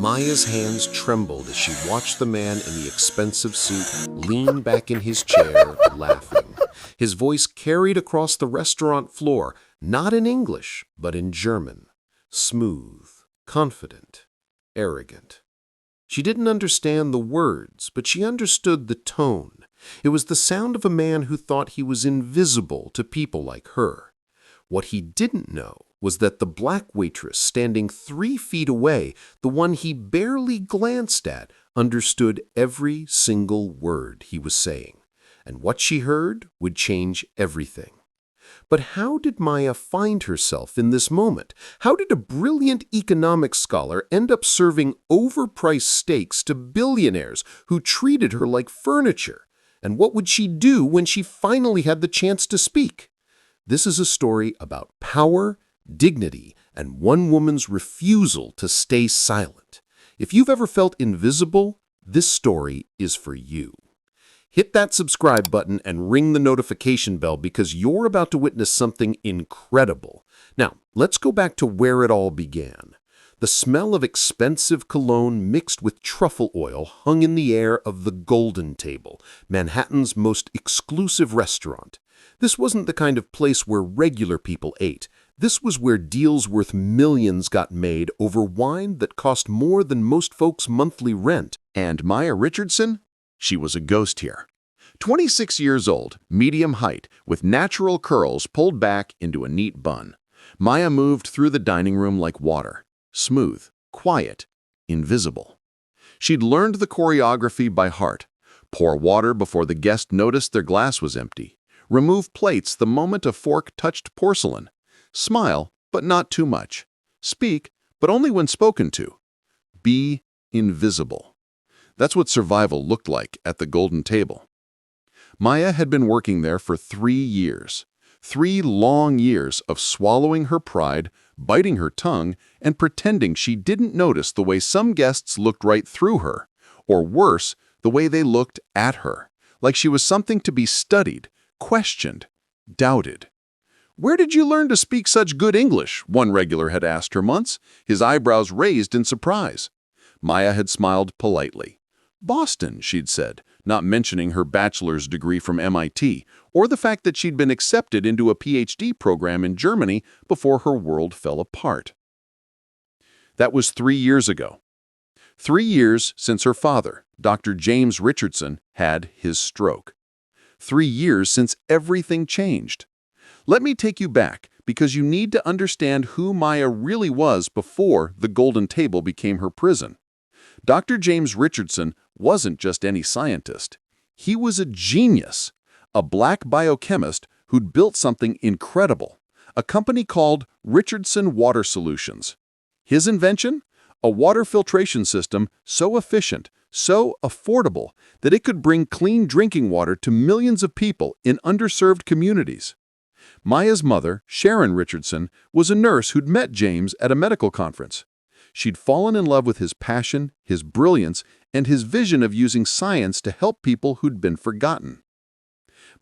Maya's hands trembled as she watched the man in the expensive suit lean back in his chair, laughing. His voice carried across the restaurant floor, not in English, but in German. Smooth, confident, arrogant. She didn't understand the words, but she understood the tone. It was the sound of a man who thought he was invisible to people like her. What he didn't know was that the black waitress standing 3 feet away, the one he barely glanced at, understood every single word he was saying. And what she heard would change everything. But how did Maya find herself in this moment? How did a brilliant economics scholar end up serving overpriced steaks to billionaires who treated her like furniture? And what would she do when she finally had the chance to speak? This is a story about power, dignity, and one woman's refusal to stay silent. If you've ever felt invisible, this story is for you. Hit that subscribe button and ring the notification bell because you're about to witness something incredible. Now, let's go back to where it all began. The smell of expensive cologne mixed with truffle oil hung in the air of the Golden Table, Manhattan's most exclusive restaurant. This wasn't the kind of place where regular people ate. This was where deals worth millions got made over wine that cost more than most folks' monthly rent. And Maya Richardson? She was a ghost here. 26 years old, medium height, with natural curls pulled back into a neat bun. Maya moved through the dining room like water. Smooth, quiet, invisible. She'd learned the choreography by heart. Pour water before the guest noticed their glass was empty. Remove plates the moment a fork touched porcelain. Smile, but not too much. Speak, but only when spoken to. Be invisible. That's what survival looked like at the Golden Table. Maya had been working there for 3 years. 3 long years of swallowing her pride, biting her tongue, and pretending she didn't notice the way some guests looked right through her, or worse, the way they looked at her, like she was something to be studied, questioned, doubted. "Where did you learn to speak such good English?" one regular had asked her once, his eyebrows raised in surprise. Maya had smiled politely. "Boston," she'd said, not mentioning her bachelor's degree from MIT, or the fact that she'd been accepted into a PhD program in Germany before her world fell apart. That was 3 years ago. 3 years since her father, Dr. James Richardson, had his stroke. 3 years since everything changed. Let me take you back, because you need to understand who Maya really was before the Golden Table became her prison. Dr. James Richardson wasn't just any scientist. He was a genius, a black biochemist who'd built something incredible, a company called Richardson Water Solutions. His invention? A water filtration system so efficient, so affordable, that it could bring clean drinking water to millions of people in underserved communities. Maya's mother, Sharon Richardson, was a nurse who'd met James at a medical conference. She'd fallen in love with his passion, his brilliance, and his vision of using science to help people who'd been forgotten.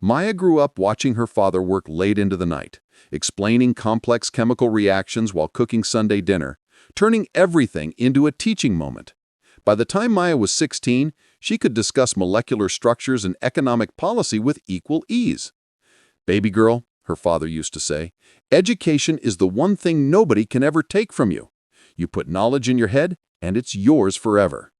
Maya grew up watching her father work late into the night, explaining complex chemical reactions while cooking Sunday dinner, turning everything into a teaching moment. By the time Maya was 16, she could discuss molecular structures and economic policy with equal ease. "Baby girl," her father used to say, "education is the one thing nobody can ever take from you. You put knowledge in your head, and it's yours forever."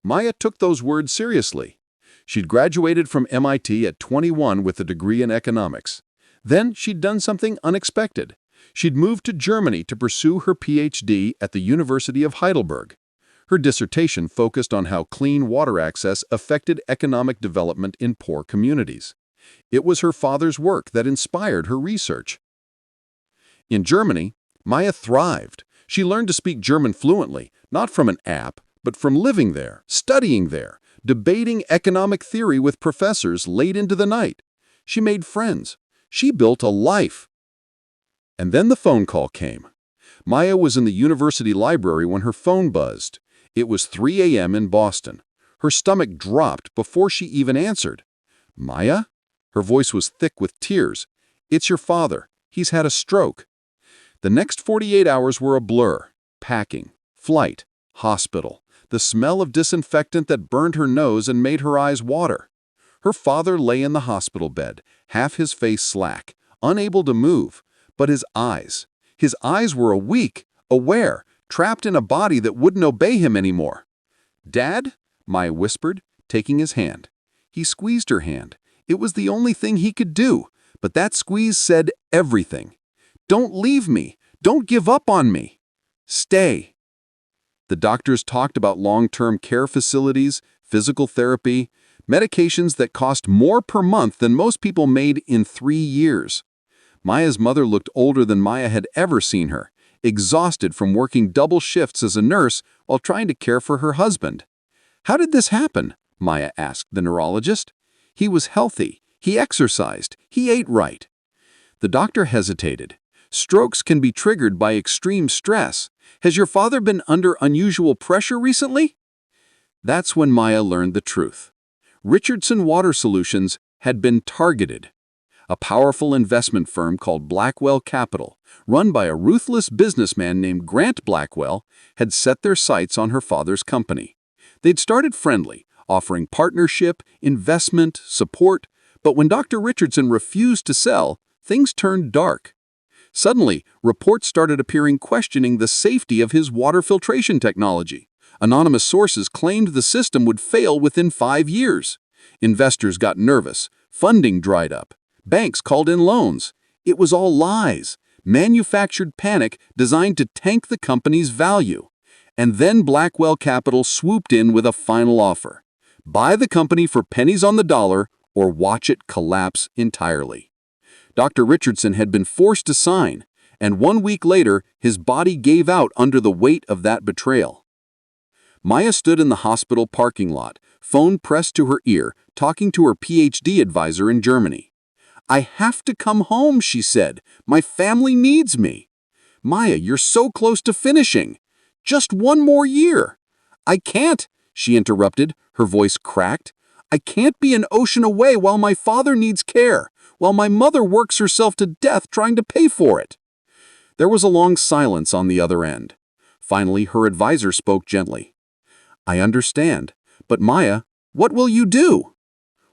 Maya took those words seriously. She'd graduated from MIT at 21 with a degree in economics. Then she'd done something unexpected. She'd moved to Germany to pursue her PhD at the University of Heidelberg. Her dissertation focused on how clean water access affected economic development in poor communities. It was her father's work that inspired her research. In Germany, Maya thrived. She learned to speak German fluently, not from an app, but from living there, studying there, debating economic theory with professors late into the night. She made friends. She built a life. And then the phone call came. Maya was in the university library when her phone buzzed. It was 3 a.m. in Boston. Her stomach dropped before she even answered. "Maya?" Her voice was thick with tears. "It's your father. He's had a stroke." The next 48 hours were a blur. Packing, flight, Hospital. The smell of disinfectant that burned her nose and made her eyes water. Her father lay in the hospital bed, half his face slack, unable to move, but his eyes were weak, aware, trapped in a body that wouldn't obey him anymore. "Dad?" Maya whispered, taking his hand. He squeezed her hand. It was the only thing he could do, but that squeeze said everything. "Don't leave me. Don't give up on me. Stay." The doctors talked about long-term care facilities, physical therapy, medications that cost more per month than most people made in 3 years. Maya's mother looked older than Maya had ever seen her, exhausted from working double shifts as a nurse while trying to care for her husband. "How did this happen?" Maya asked the neurologist. "He was healthy. He exercised. He ate right." The doctor hesitated. "Strokes can be triggered by extreme stress. Has your father been under unusual pressure recently?" That's when Maya learned the truth. Richardson Water Solutions had been targeted. A powerful investment firm called Blackwell Capital, run by a ruthless businessman named Grant Blackwell, had set their sights on her father's company. They'd started friendly, offering partnership, investment, support, but when Dr. Richardson refused to sell, things turned dark. Suddenly, reports started appearing questioning the safety of his water filtration technology. Anonymous sources claimed the system would fail within 5 years. Investors got nervous. Funding dried up. Banks called in loans. It was all lies. Manufactured panic designed to tank the company's value. And then Blackwell Capital swooped in with a final offer. Buy the company for pennies on the dollar or watch it collapse entirely. Dr. Richardson had been forced to sign, and 1 week later, his body gave out under the weight of that betrayal. Maya stood in the hospital parking lot, phone pressed to her ear, talking to her PhD advisor in Germany. "I have to come home," she said. "My family needs me." "Maya, you're so close to finishing. Just 1 more year." "I can't," she interrupted, her voice cracked. "I can't be an ocean away while my father needs care, while my mother works herself to death trying to pay for it." There was a long silence on the other end. Finally, her advisor spoke gently. "I understand, but Maya, what will you do?"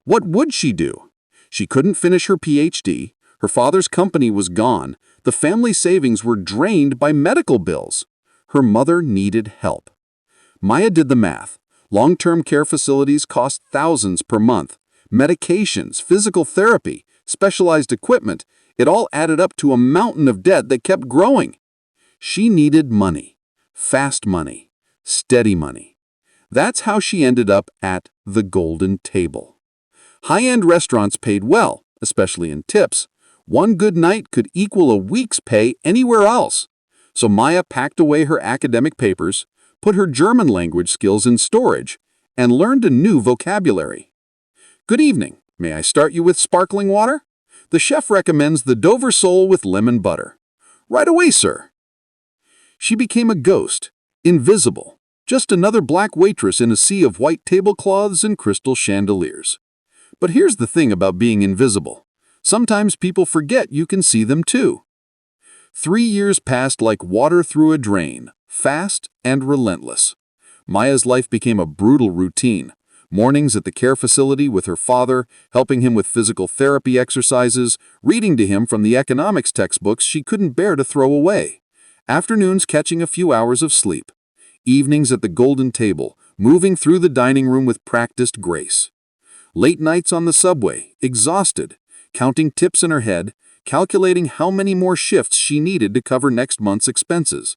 What would she do? She couldn't finish her PhD, her father's company was gone, the family savings were drained by medical bills. Her mother needed help. Maya did the math. Long-term care facilities cost thousands per month. Medications, physical therapy, specialized equipment, it all added up to a mountain of debt that kept growing. She needed money. Fast money. Steady money. That's how she ended up at the golden table. High-end restaurants paid well, especially in tips. 1 good night could equal a week's pay anywhere else. So Maya packed away her academic papers, put her German language skills in storage, and learned a new vocabulary. "Good evening. May I start you with sparkling water? The chef recommends the Dover sole with lemon butter." "Right away, sir." She became a ghost, invisible, just another black waitress in a sea of white tablecloths and crystal chandeliers. But here's the thing about being invisible. Sometimes people forget you can see them too. 3 years passed like water through a drain, fast and relentless. Maya's life became a brutal routine. Mornings at the care facility with her father, helping him with physical therapy exercises, reading to him from the economics textbooks she couldn't bear to throw away. Afternoons catching a few hours of sleep. Evenings at the golden table, moving through the dining room with practiced grace. Late nights on the subway, exhausted, counting tips in her head, calculating how many more shifts she needed to cover next month's expenses.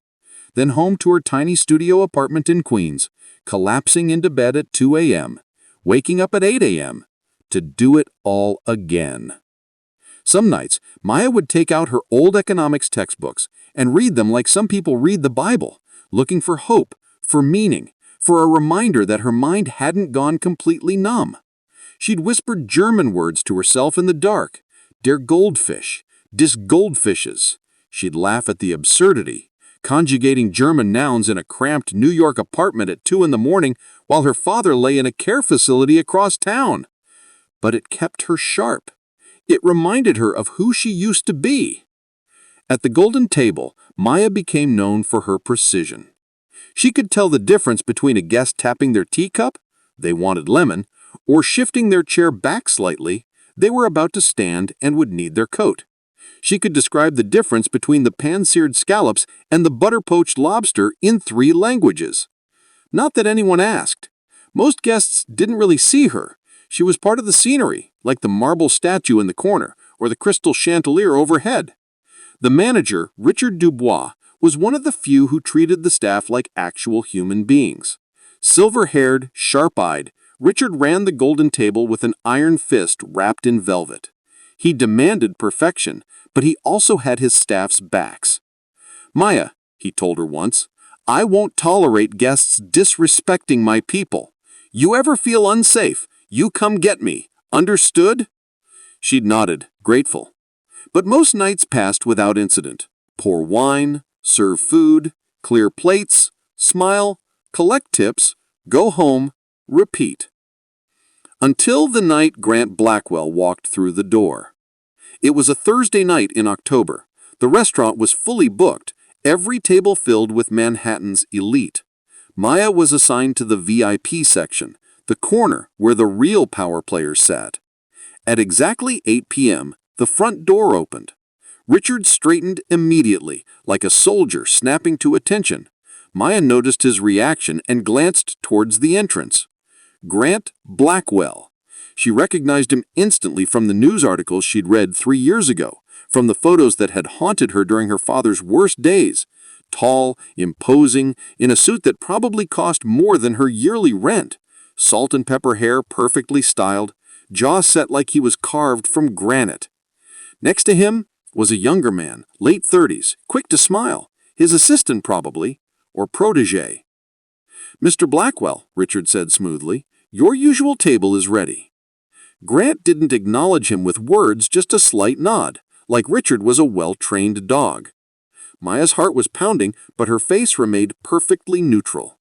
Then home to her tiny studio apartment in Queens, collapsing into bed at 2 a.m., waking up at 8 a.m., to do it all again. Some nights, Maya would take out her old economics textbooks and read them like some people read the Bible, looking for hope, for meaning, for a reminder that her mind hadn't gone completely numb. She'd whispered German words to herself in the dark. Der Goldfisch, dis Goldfisches. She'd laugh at the absurdity, conjugating German nouns in a cramped New York apartment at 2 in the morning while her father lay in a care facility across town. But it kept her sharp. It reminded her of who she used to be. At the golden table, Maya became known for her precision. She could tell the difference between a guest tapping their teacup, they wanted lemon, or shifting their chair back slightly, they were about to stand and would need their coat. She could describe the difference between the pan-seared scallops and the butter-poached lobster in 3 languages. Not that anyone asked. Most guests didn't really see her. She was part of the scenery, like the marble statue in the corner or the crystal chandelier overhead. The manager, Richard Dubois, was one of the few who treated the staff like actual human beings. Silver-haired, sharp-eyed, Richard ran the golden table with an iron fist wrapped in velvet. He demanded perfection, but he also had his staff's backs. "Maya," he told her once, "I won't tolerate guests disrespecting my people. You ever feel unsafe, you come get me. Understood?" She'd nodded, grateful. But most nights passed without incident. Pour wine, serve food, clear plates, smile, collect tips, go home, repeat. Until the night Grant Blackwell walked through the door. It was a Thursday night in October. The restaurant was fully booked, every table filled with Manhattan's elite. Maya was assigned to the VIP section, the corner where the real power players sat. At exactly 8 p.m., the front door opened. Richard straightened immediately, like a soldier snapping to attention. Maya noticed his reaction and glanced towards the entrance. Grant Blackwell. She recognized him instantly from the news articles she'd read 3 years ago, from the photos that had haunted her during her father's worst days. Tall, imposing, in a suit that probably cost more than her yearly rent. Salt and pepper hair perfectly styled, jaw set like he was carved from granite. Next to him was a younger man, late 30s, quick to smile, his assistant probably, or protégé. "Mr. Blackwell," Richard said smoothly, "your usual table is ready." Grant didn't acknowledge him with words, just a slight nod, like Richard was a well-trained dog. Maya's heart was pounding, but her face remained perfectly neutral.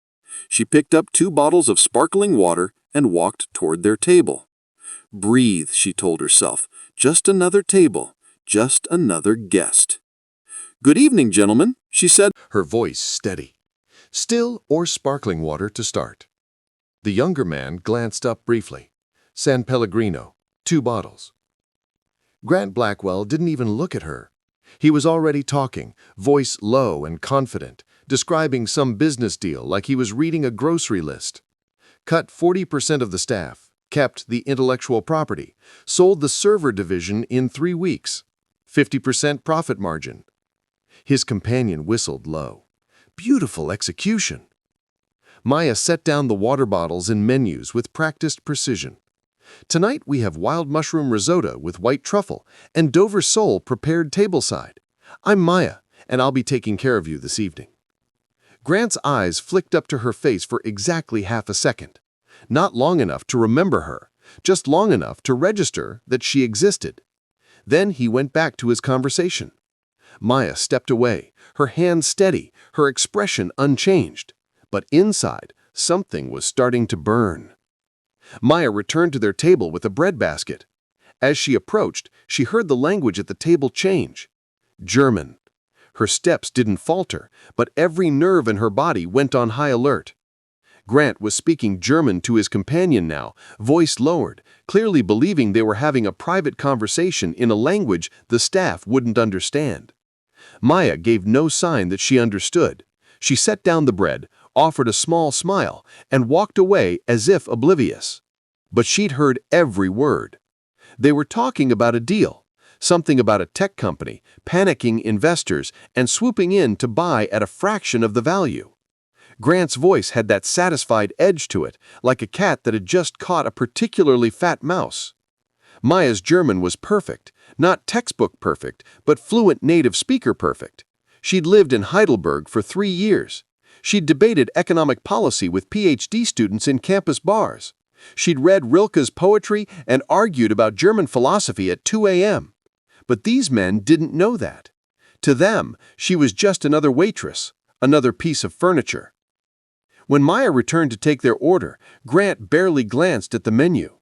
She picked up 2 bottles of sparkling water and walked toward their table. "Breathe," she told herself. "Just another table. Just another guest." "Good evening, gentlemen," she said, her voice steady. "Still or sparkling water to start?" The younger man glanced up briefly. "San Pellegrino, 2 bottles." Grant Blackwell didn't even look at her. He was already talking, voice low and confident, describing some business deal like he was reading a grocery list. Cut 40% of the staff, kept the intellectual property, sold the server division in 3 weeks, 50% profit margin. His companion whistled low. Beautiful execution. Maya set down the water bottles and menus with practiced precision. "Tonight we have wild mushroom risotto with white truffle and Dover sole prepared tableside. I'm Maya, and I'll be taking care of you this evening." Grant's eyes flicked up to her face for exactly half a second. Not long enough to remember her, just long enough to register that she existed. Then he went back to his conversation. Maya stepped away, her hands steady, her expression unchanged. But inside, something was starting to burn. Maya returned to their table with a breadbasket. As she approached, she heard the language at the table change. German. Her steps didn't falter, but every nerve in her body went on high alert. Grant was speaking German to his companion now, voice lowered, clearly believing they were having a private conversation in a language the staff wouldn't understand. Maya gave no sign that she understood. She set down the bread, offered a small smile, and walked away as if oblivious. But she'd heard every word. They were talking about a deal, something about a tech company, panicking investors, and swooping in to buy at a fraction of the value. Grant's voice had that satisfied edge to it, like a cat that had just caught a particularly fat mouse. Maya's German was perfect, not textbook perfect, but fluent native speaker perfect. She'd lived in Heidelberg for 3 years. She'd debated economic policy with PhD students in campus bars. She'd read Rilke's poetry and argued about German philosophy at 2 a.m. But these men didn't know that. To them, she was just another waitress, another piece of furniture. When Maya returned to take their order, Grant barely glanced at the menu.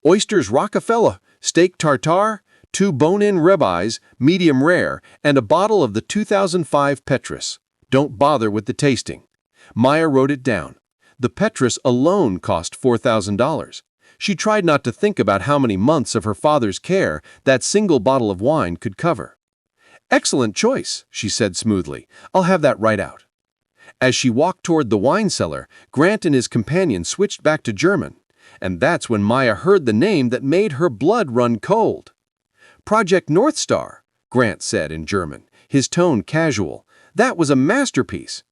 Oysters Rockefeller, steak tartare, 2 bone-in ribeyes, medium rare, and a bottle of the 2005 Petrus. Don't bother with the tasting. Maya wrote it down. The Petrus alone cost $4,000. She tried not to think about how many months of her father's care that single bottle of wine could cover. "Excellent choice," she said smoothly. "I'll have that right out." As she walked toward the wine cellar, Grant and his companion switched back to German, and that's when Maya heard the name that made her blood run cold. "Project North Star," Grant said in German, his tone casual. "That was a masterpiece."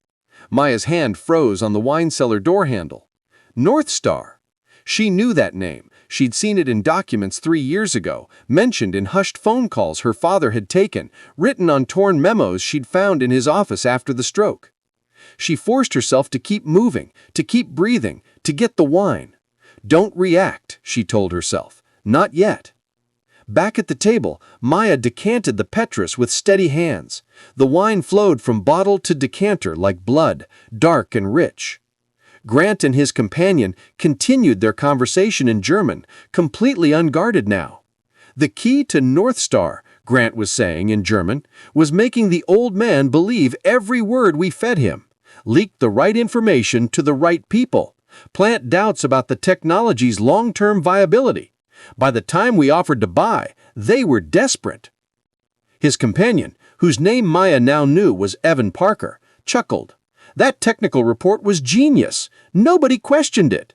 Maya's hand froze on the wine cellar door handle. North Star. She knew that name. She'd seen it in documents 3 years ago, mentioned in hushed phone calls her father had taken, written on torn memos she'd found in his office after the stroke. She forced herself to keep moving, to keep breathing, to get the wine. "Don't react," she told herself. "Not yet." Back at the table, Maya decanted the Petrus with steady hands. The wine flowed from bottle to decanter like blood, dark and rich. Grant and his companion continued their conversation in German, completely unguarded now. The key to North Star, Grant was saying in German, was making the old man believe every word we fed him, leak the right information to the right people, plant doubts about the technology's long-term viability. By the time we offered to buy, they were desperate. His companion, whose name Maya now knew was Evan Parker, chuckled. That technical report was genius. Nobody questioned it.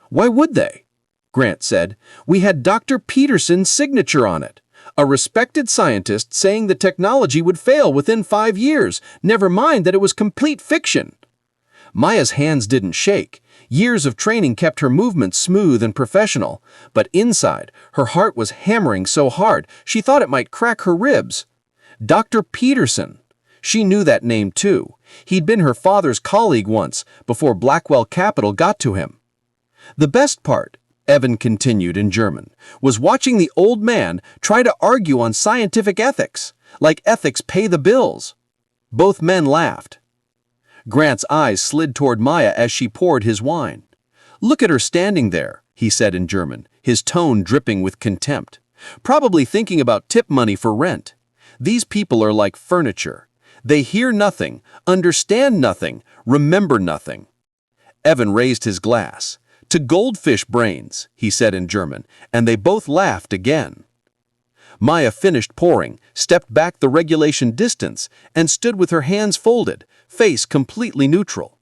"Why would they?" Grant said. "We had Dr. Peterson's signature on it. A respected scientist saying the technology would fail within 5 years, never mind that it was complete fiction." Maya's hands didn't shake. Years of training kept her movements smooth and professional, but inside, her heart was hammering so hard she thought it might crack her ribs. Dr. Peterson. She knew that name too. He'd been her father's colleague once, before Blackwell Capital got to him. "The best part," Evan continued in German, "was watching the old man try to argue on scientific ethics, like ethics pay the bills." Both men laughed. Grant's eyes slid toward Maya as she poured his wine. "Look at her standing there," he said in German, his tone dripping with contempt. "Probably thinking about tip money for rent. These people are like furniture. They hear nothing, understand nothing, remember nothing." Evan raised his glass. "To goldfish brains," he said in German, and they both laughed again. Maya finished pouring, stepped back the regulation distance, and stood with her hands folded, face completely neutral.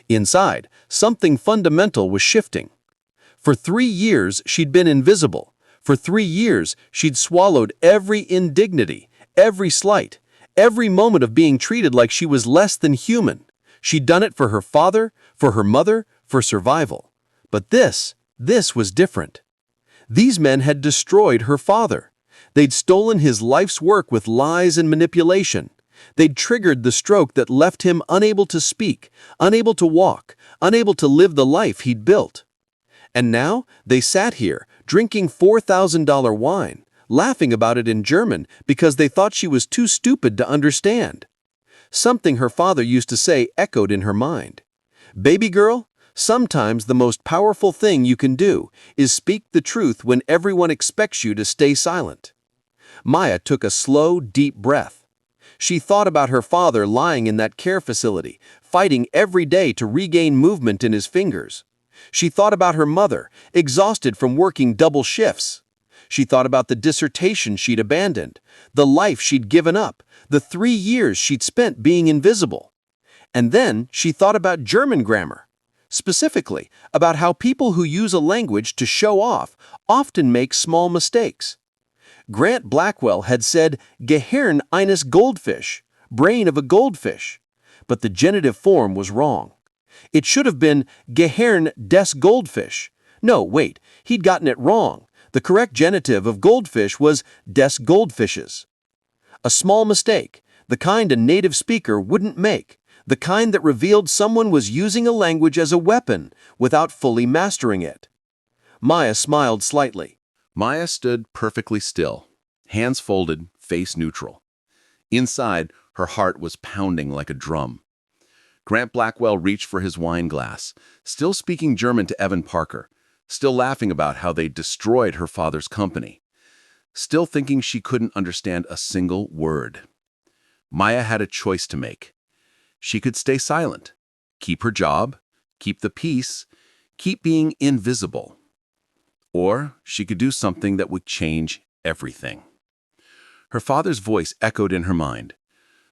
Inside, something fundamental was shifting. For 3 years, she'd been invisible. For 3 years, she'd swallowed every indignity, every slight, every moment of being treated like she was less than human. She'd done it for her father, for her mother, for survival. But this was different. These men had destroyed her father. They'd stolen his life's work with lies and manipulation. They'd triggered the stroke that left him unable to speak, unable to walk, unable to live the life he'd built. And now they sat here, drinking $4,000 wine, laughing about it in German because they thought she was too stupid to understand. Something her father used to say echoed in her mind. "Baby girl, sometimes the most powerful thing you can do is speak the truth when everyone expects you to stay silent." Maya took a slow, deep breath. She thought about her father lying in that care facility, fighting every day to regain movement in his fingers. She thought about her mother, exhausted from working double shifts. She thought about the dissertation she'd abandoned, the life she'd given up, the 3 years she'd spent being invisible. And then she thought about German grammar, specifically about how people who use a language to show off often make small mistakes. Grant Blackwell had said Gehirn eines Goldfisch, brain of a goldfish, but the genitive form was wrong. It should have been Gehirn des Goldfisch. No, wait, he'd gotten it wrong. The correct genitive of goldfish was des Goldfisches. A small mistake, the kind a native speaker wouldn't make, the kind that revealed someone was using a language as a weapon without fully mastering it. Maya smiled slightly. Maya stood perfectly still, hands folded, face neutral. Inside, her heart was pounding like a drum. Grant Blackwell reached for his wine glass, still speaking German to Evan Parker, still laughing about how they destroyed her father's company, still thinking she couldn't understand a single word. Maya had a choice to make. She could stay silent, Keep her job, keep the peace, keep being invisible. Or she could do something that would change everything. Her father's voice echoed in her mind.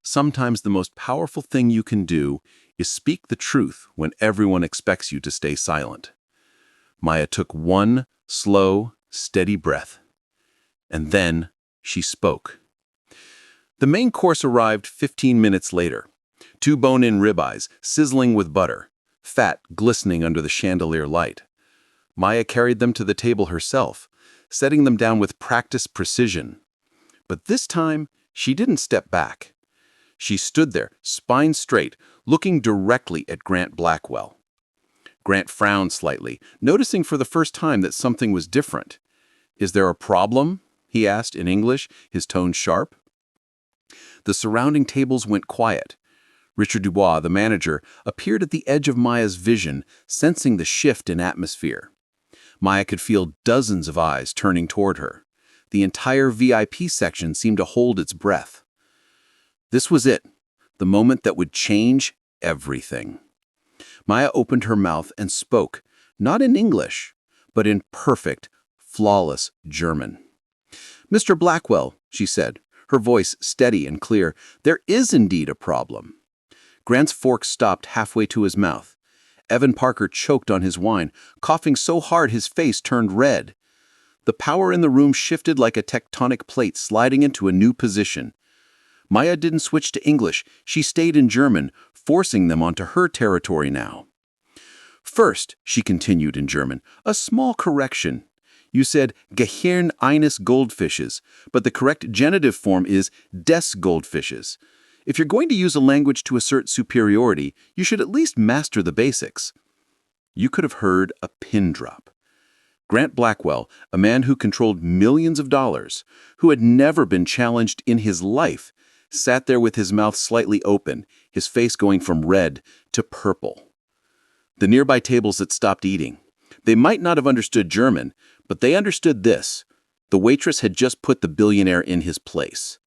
Sometimes the most powerful thing you can do is speak the truth when everyone expects you to stay silent. Maya took one slow, steady breath. And then she spoke. The main course arrived 15 minutes later. 2 bone-in ribeyes sizzling with butter, fat glistening under the chandelier light. Maya carried them to the table herself, setting them down with practiced precision. But this time, she didn't step back. She stood there, spine straight, looking directly at Grant Blackwell. Grant frowned slightly, noticing for the first time that something was different. "Is there a problem?" he asked in English, his tone sharp. The surrounding tables went quiet. Richard Dubois, the manager, appeared at the edge of Maya's vision, sensing the shift in atmosphere. Maya could feel dozens of eyes turning toward her. The entire VIP section seemed to hold its breath. This was it, the moment that would change everything. Maya opened her mouth and spoke, not in English, but in perfect, flawless German. "Mr. Blackwell," she said, her voice steady and clear, "there is indeed a problem." Grant's fork stopped halfway to his mouth. Evan Parker choked on his wine, coughing so hard his face turned red. The power in the room shifted like a tectonic plate sliding into a new position. Maya didn't switch to English. She stayed in German, forcing them onto her territory now. "First," she continued in German, "a small correction. You said Gehirn eines Goldfisches, but the correct genitive form is des Goldfisches. If you're going to use a language to assert superiority, you should at least master the basics." You could have heard a pin drop. Grant Blackwell, a man who controlled millions of dollars, who had never been challenged in his life, sat there with his mouth slightly open, his face going from red to purple. The nearby tables had stopped eating. They might not have understood German, but they understood this. The waitress had just put the billionaire in his place.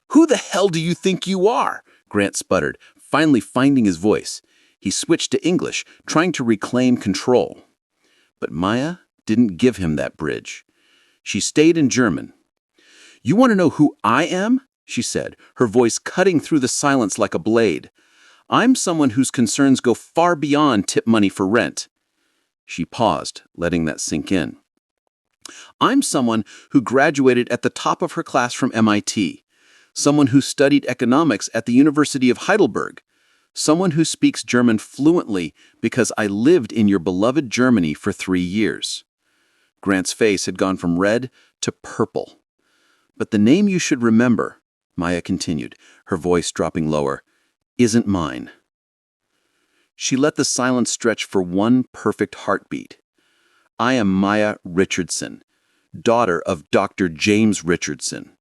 "Who the hell do you think you are?" Grant sputtered, finally finding his voice. He switched to English, trying to reclaim control. But Maya didn't give him that bridge. She stayed in German. "You want to know who I am?" she said, her voice cutting through the silence like a blade. "I'm someone whose concerns go far beyond tip money for rent." She paused, letting that sink in. "I'm someone who graduated at the top of her class from MIT. Someone who studied economics at the University of Heidelberg. Someone who speaks German fluently because I lived in your beloved Germany for 3 years." Grant's face had gone from red to purple. "But the name you should remember," Maya continued, her voice dropping lower, "isn't mine." She let the silence stretch for one perfect heartbeat. "I am Maya Richardson, daughter of Dr. James Richardson."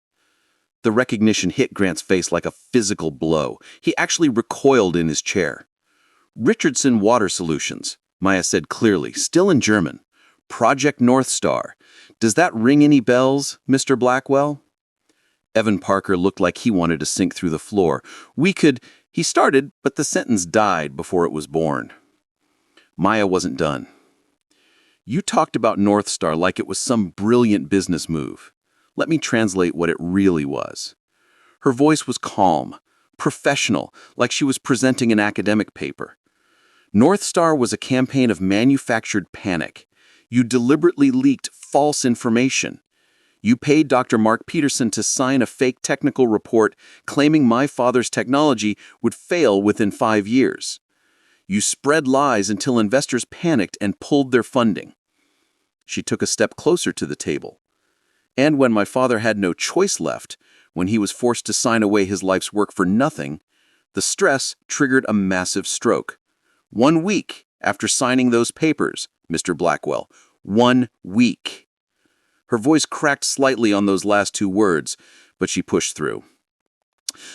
The recognition hit Grant's face like a physical blow. He actually recoiled in his chair. "Richardson Water Solutions," Maya said clearly, still in German. "Project North Star. Does that ring any bells, Mr. Blackwell?" Evan Parker looked like he wanted to sink through the floor. He started, but the sentence died before it was born. Maya wasn't done. "You talked about North Star like it was some brilliant business move. Let me translate what it really was." Her voice was calm, professional, like she was presenting an academic paper. "North Star was a campaign of manufactured panic. You deliberately leaked false information. You paid Dr. Mark Peterson to sign a fake technical report claiming my father's technology would fail within 5 years. You spread lies until investors panicked and pulled their funding." She took a step closer to the table. "And when my father had no choice left, when he was forced to sign away his life's work for nothing, the stress triggered a massive stroke. 1 week after signing those papers, Mr. Blackwell. 1 week." Her voice cracked slightly on those last 2 words, but she pushed through.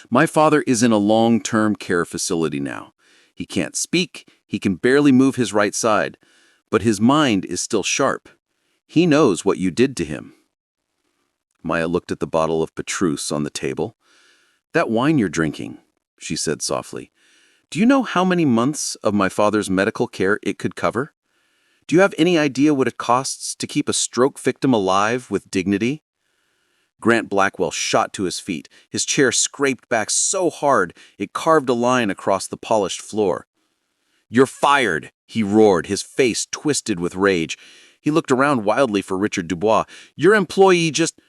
"My father is in a long-term care facility now. He can't speak, he can barely move his right side, but his mind is still sharp. He knows what you did to him." Maya looked at the bottle of Petrus on the table. "That wine you're drinking," she said softly, Do you know how many months of my father's medical care it could cover? Do you have any idea what it costs to keep a stroke victim alive with dignity? Grant Blackwell shot to his feet. His chair scraped back so hard it carved a line across the polished floor. "You're fired!" he roared, his face twisted with rage. He looked around wildly for Richard Dubois. "Your employee just—"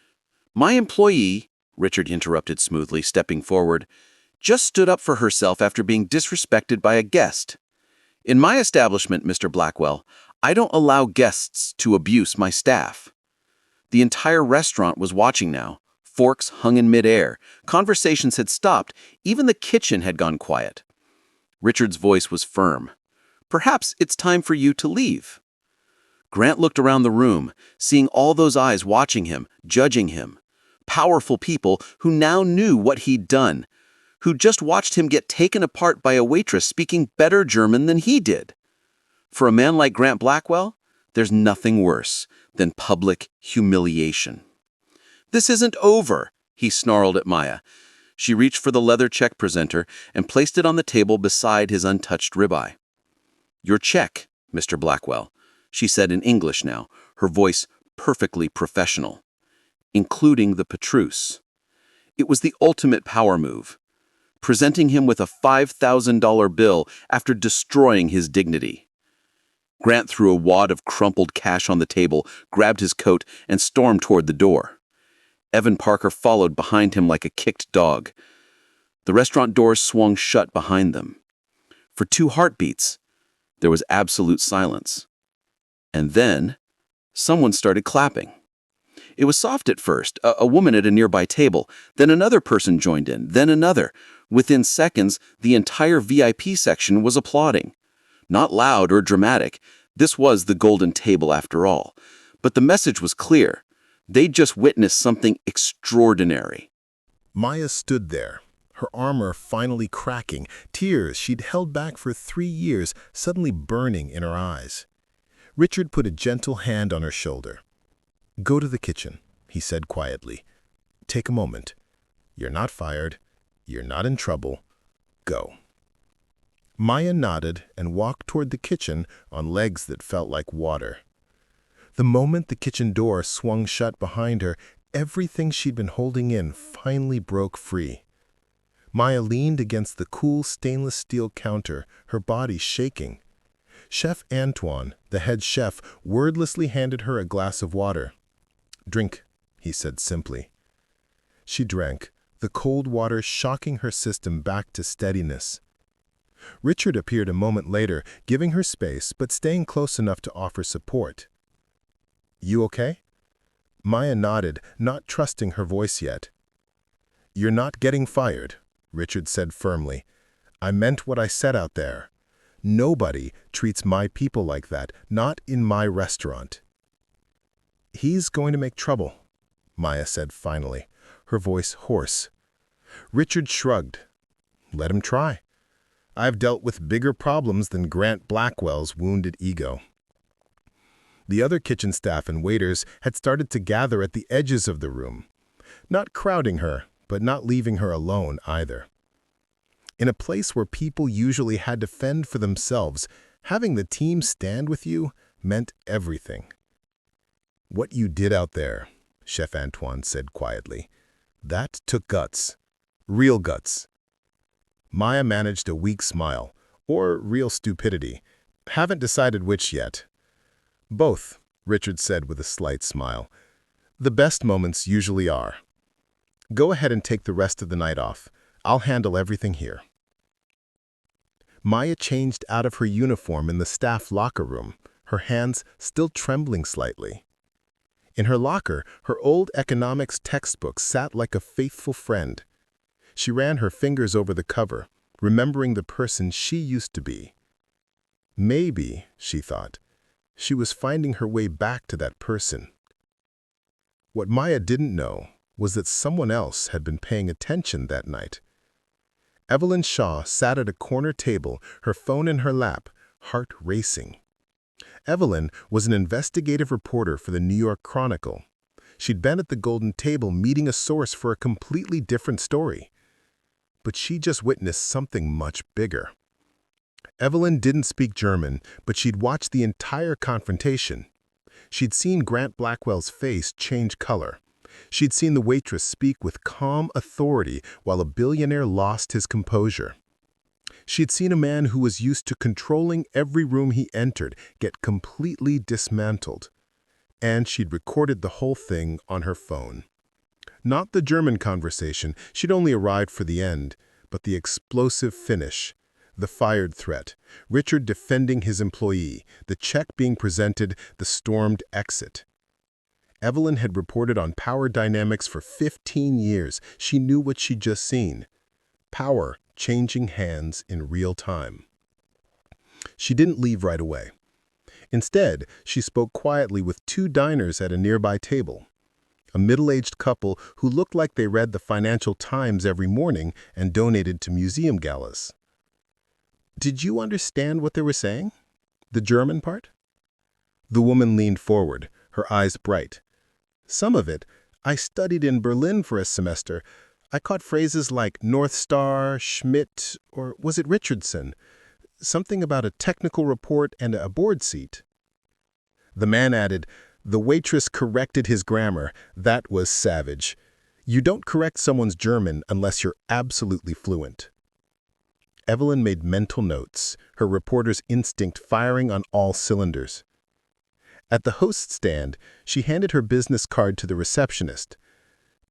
"My employee," Richard interrupted smoothly, stepping forward, "just stood up for herself after being disrespected by a guest. In my establishment, Mr. Blackwell, I don't allow guests to abuse my staff." The entire restaurant was watching now. Forks hung in midair. Conversations had stopped. Even the kitchen had gone quiet. Richard's voice was firm. "Perhaps it's time for you to leave." Grant looked around the room, seeing all those eyes watching him, judging him. Powerful people who now knew what he'd done, who just watched him get taken apart by a waitress speaking better German than he did. For a man like Grant Blackwell, there's nothing worse than public humiliation. "This isn't over," he snarled at Maya. She reached for the leather check presenter and placed it on the table beside his untouched ribeye. "Your check, Mr. Blackwell," she said in English now, her voice perfectly professional, "including the Petrus." It was the ultimate power move, presenting him with a $5,000 bill after destroying his dignity. Grant threw a wad of crumpled cash on the table, grabbed his coat, and stormed toward the door. Evan Parker followed behind him like a kicked dog. The restaurant doors swung shut behind them. For 2 heartbeats, there was absolute silence. And then, someone started clapping. It was soft at first, a woman at a nearby table. Then another person joined in, then another. Within seconds, the entire VIP section was applauding. Not loud or dramatic. This was the golden table after all. But the message was clear. They'd just witnessed something extraordinary. Maya stood there, her armor finally cracking, tears she'd held back for 3 years suddenly burning in her eyes. Richard put a gentle hand on her shoulder. "Go to the kitchen," he said quietly. "Take a moment. You're not fired. You're not in trouble. Go." Maya nodded and walked toward the kitchen on legs that felt like water. The moment the kitchen door swung shut behind her, everything she'd been holding in finally broke free. Maya leaned against the cool stainless steel counter, her body shaking. Chef Antoine, the head chef, wordlessly handed her a glass of water. "Drink," he said simply. She drank, the cold water shocking her system back to steadiness. Richard appeared a moment later, giving her space but staying close enough to offer support. "You okay?" Maya nodded, not trusting her voice yet. "You're not getting fired," Richard said firmly. "I meant what I said out there. Nobody treats my people like that, not in my restaurant." "He's going to make trouble," Maya said finally, her voice hoarse. Richard shrugged. "Let him try. I've dealt with bigger problems than Grant Blackwell's wounded ego." The other kitchen staff and waiters had started to gather at the edges of the room, not crowding her, but not leaving her alone either. In a place where people usually had to fend for themselves, having the team stand with you meant everything. "What you did out there," Chef Antoine said quietly, "that took guts. Real guts." Maya managed a weak smile, or real stupidity. "Haven't decided which yet." "Both," Richard said with a slight smile. "The best moments usually are. Go ahead and take the rest of the night off. I'll handle everything here." Maya changed out of her uniform in the staff locker room, her hands still trembling slightly. In her locker, her old economics textbook sat like a faithful friend. She ran her fingers over the cover, remembering the person she used to be. Maybe, she thought, she was finding her way back to that person. What Maya didn't know was that someone else had been paying attention that night. Evelyn Shaw sat at a corner table, her phone in her lap, heart racing. Evelyn was an investigative reporter for the New York Chronicle. She'd been at the Golden Table meeting a source for a completely different story. But she just witnessed something much bigger. Evelyn didn't speak German, but she'd watched the entire confrontation. She'd seen Grant Blackwell's face change color. She'd seen the waitress speak with calm authority while a billionaire lost his composure. She'd seen a man who was used to controlling every room he entered get completely dismantled. And she'd recorded the whole thing on her phone. Not the German conversation, she'd only arrived for the end, but the explosive finish. The fired threat, Richard defending his employee, the check being presented, the stormed exit. Evelyn had reported on power dynamics for 15 years. She knew what she'd just seen. Power changing hands in real time. She didn't leave right away. Instead, she spoke quietly with two diners at a nearby table. A middle-aged couple who looked like they read the Financial Times every morning and donated to museum galas. Did you understand what they were saying? The German part? The woman leaned forward, her eyes bright. Some of it. I studied in Berlin for a semester. I caught phrases like North Star, Schmidt, or was it Richardson? Something about a technical report and a board seat. The man added, the waitress corrected his grammar. That was savage. You don't correct someone's German unless you're absolutely fluent. Evelyn made mental notes, her reporter's instinct firing on all cylinders. At the host stand, she handed her business card to the receptionist.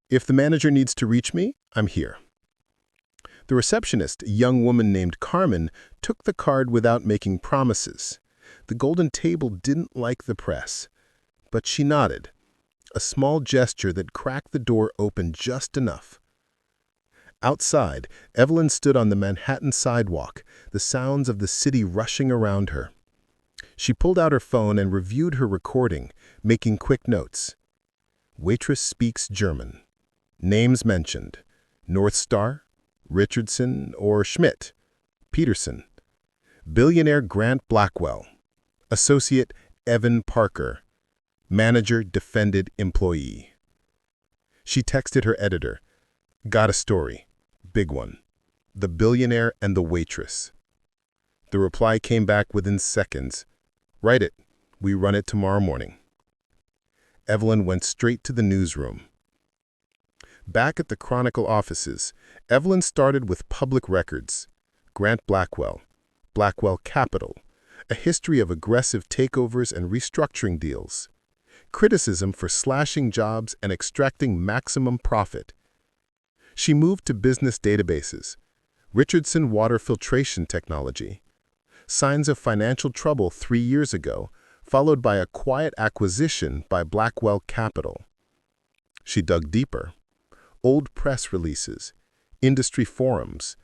If the manager needs to reach me, I'm here. The receptionist, a young woman named Carmen, took the card without making promises. The golden table didn't like the press, but she nodded, a small gesture that cracked the door open just enough. Outside, Evelyn stood on the Manhattan sidewalk, the sounds of the city rushing around her. She pulled out her phone and reviewed her recording, making quick notes. Waitress speaks German. Names mentioned. North Star, Richardson or Schmidt, Peterson. Billionaire Grant Blackwell. Associate Evan Parker. Manager defended employee. She texted her editor. Got a story. Big one. The billionaire and the waitress. The reply came back within seconds. Write it. We run it tomorrow morning. Evelyn went straight to the newsroom. Back at the Chronicle offices, Evelyn started with public records. Grant Blackwell, Blackwell Capital, a history of aggressive takeovers and restructuring deals. Criticism for slashing jobs and extracting maximum profit. She moved to business databases. Richardson water filtration technology. Signs of financial trouble 3 years ago, followed by a quiet acquisition by Blackwell Capital. She dug deeper. Old press releases, industry forums,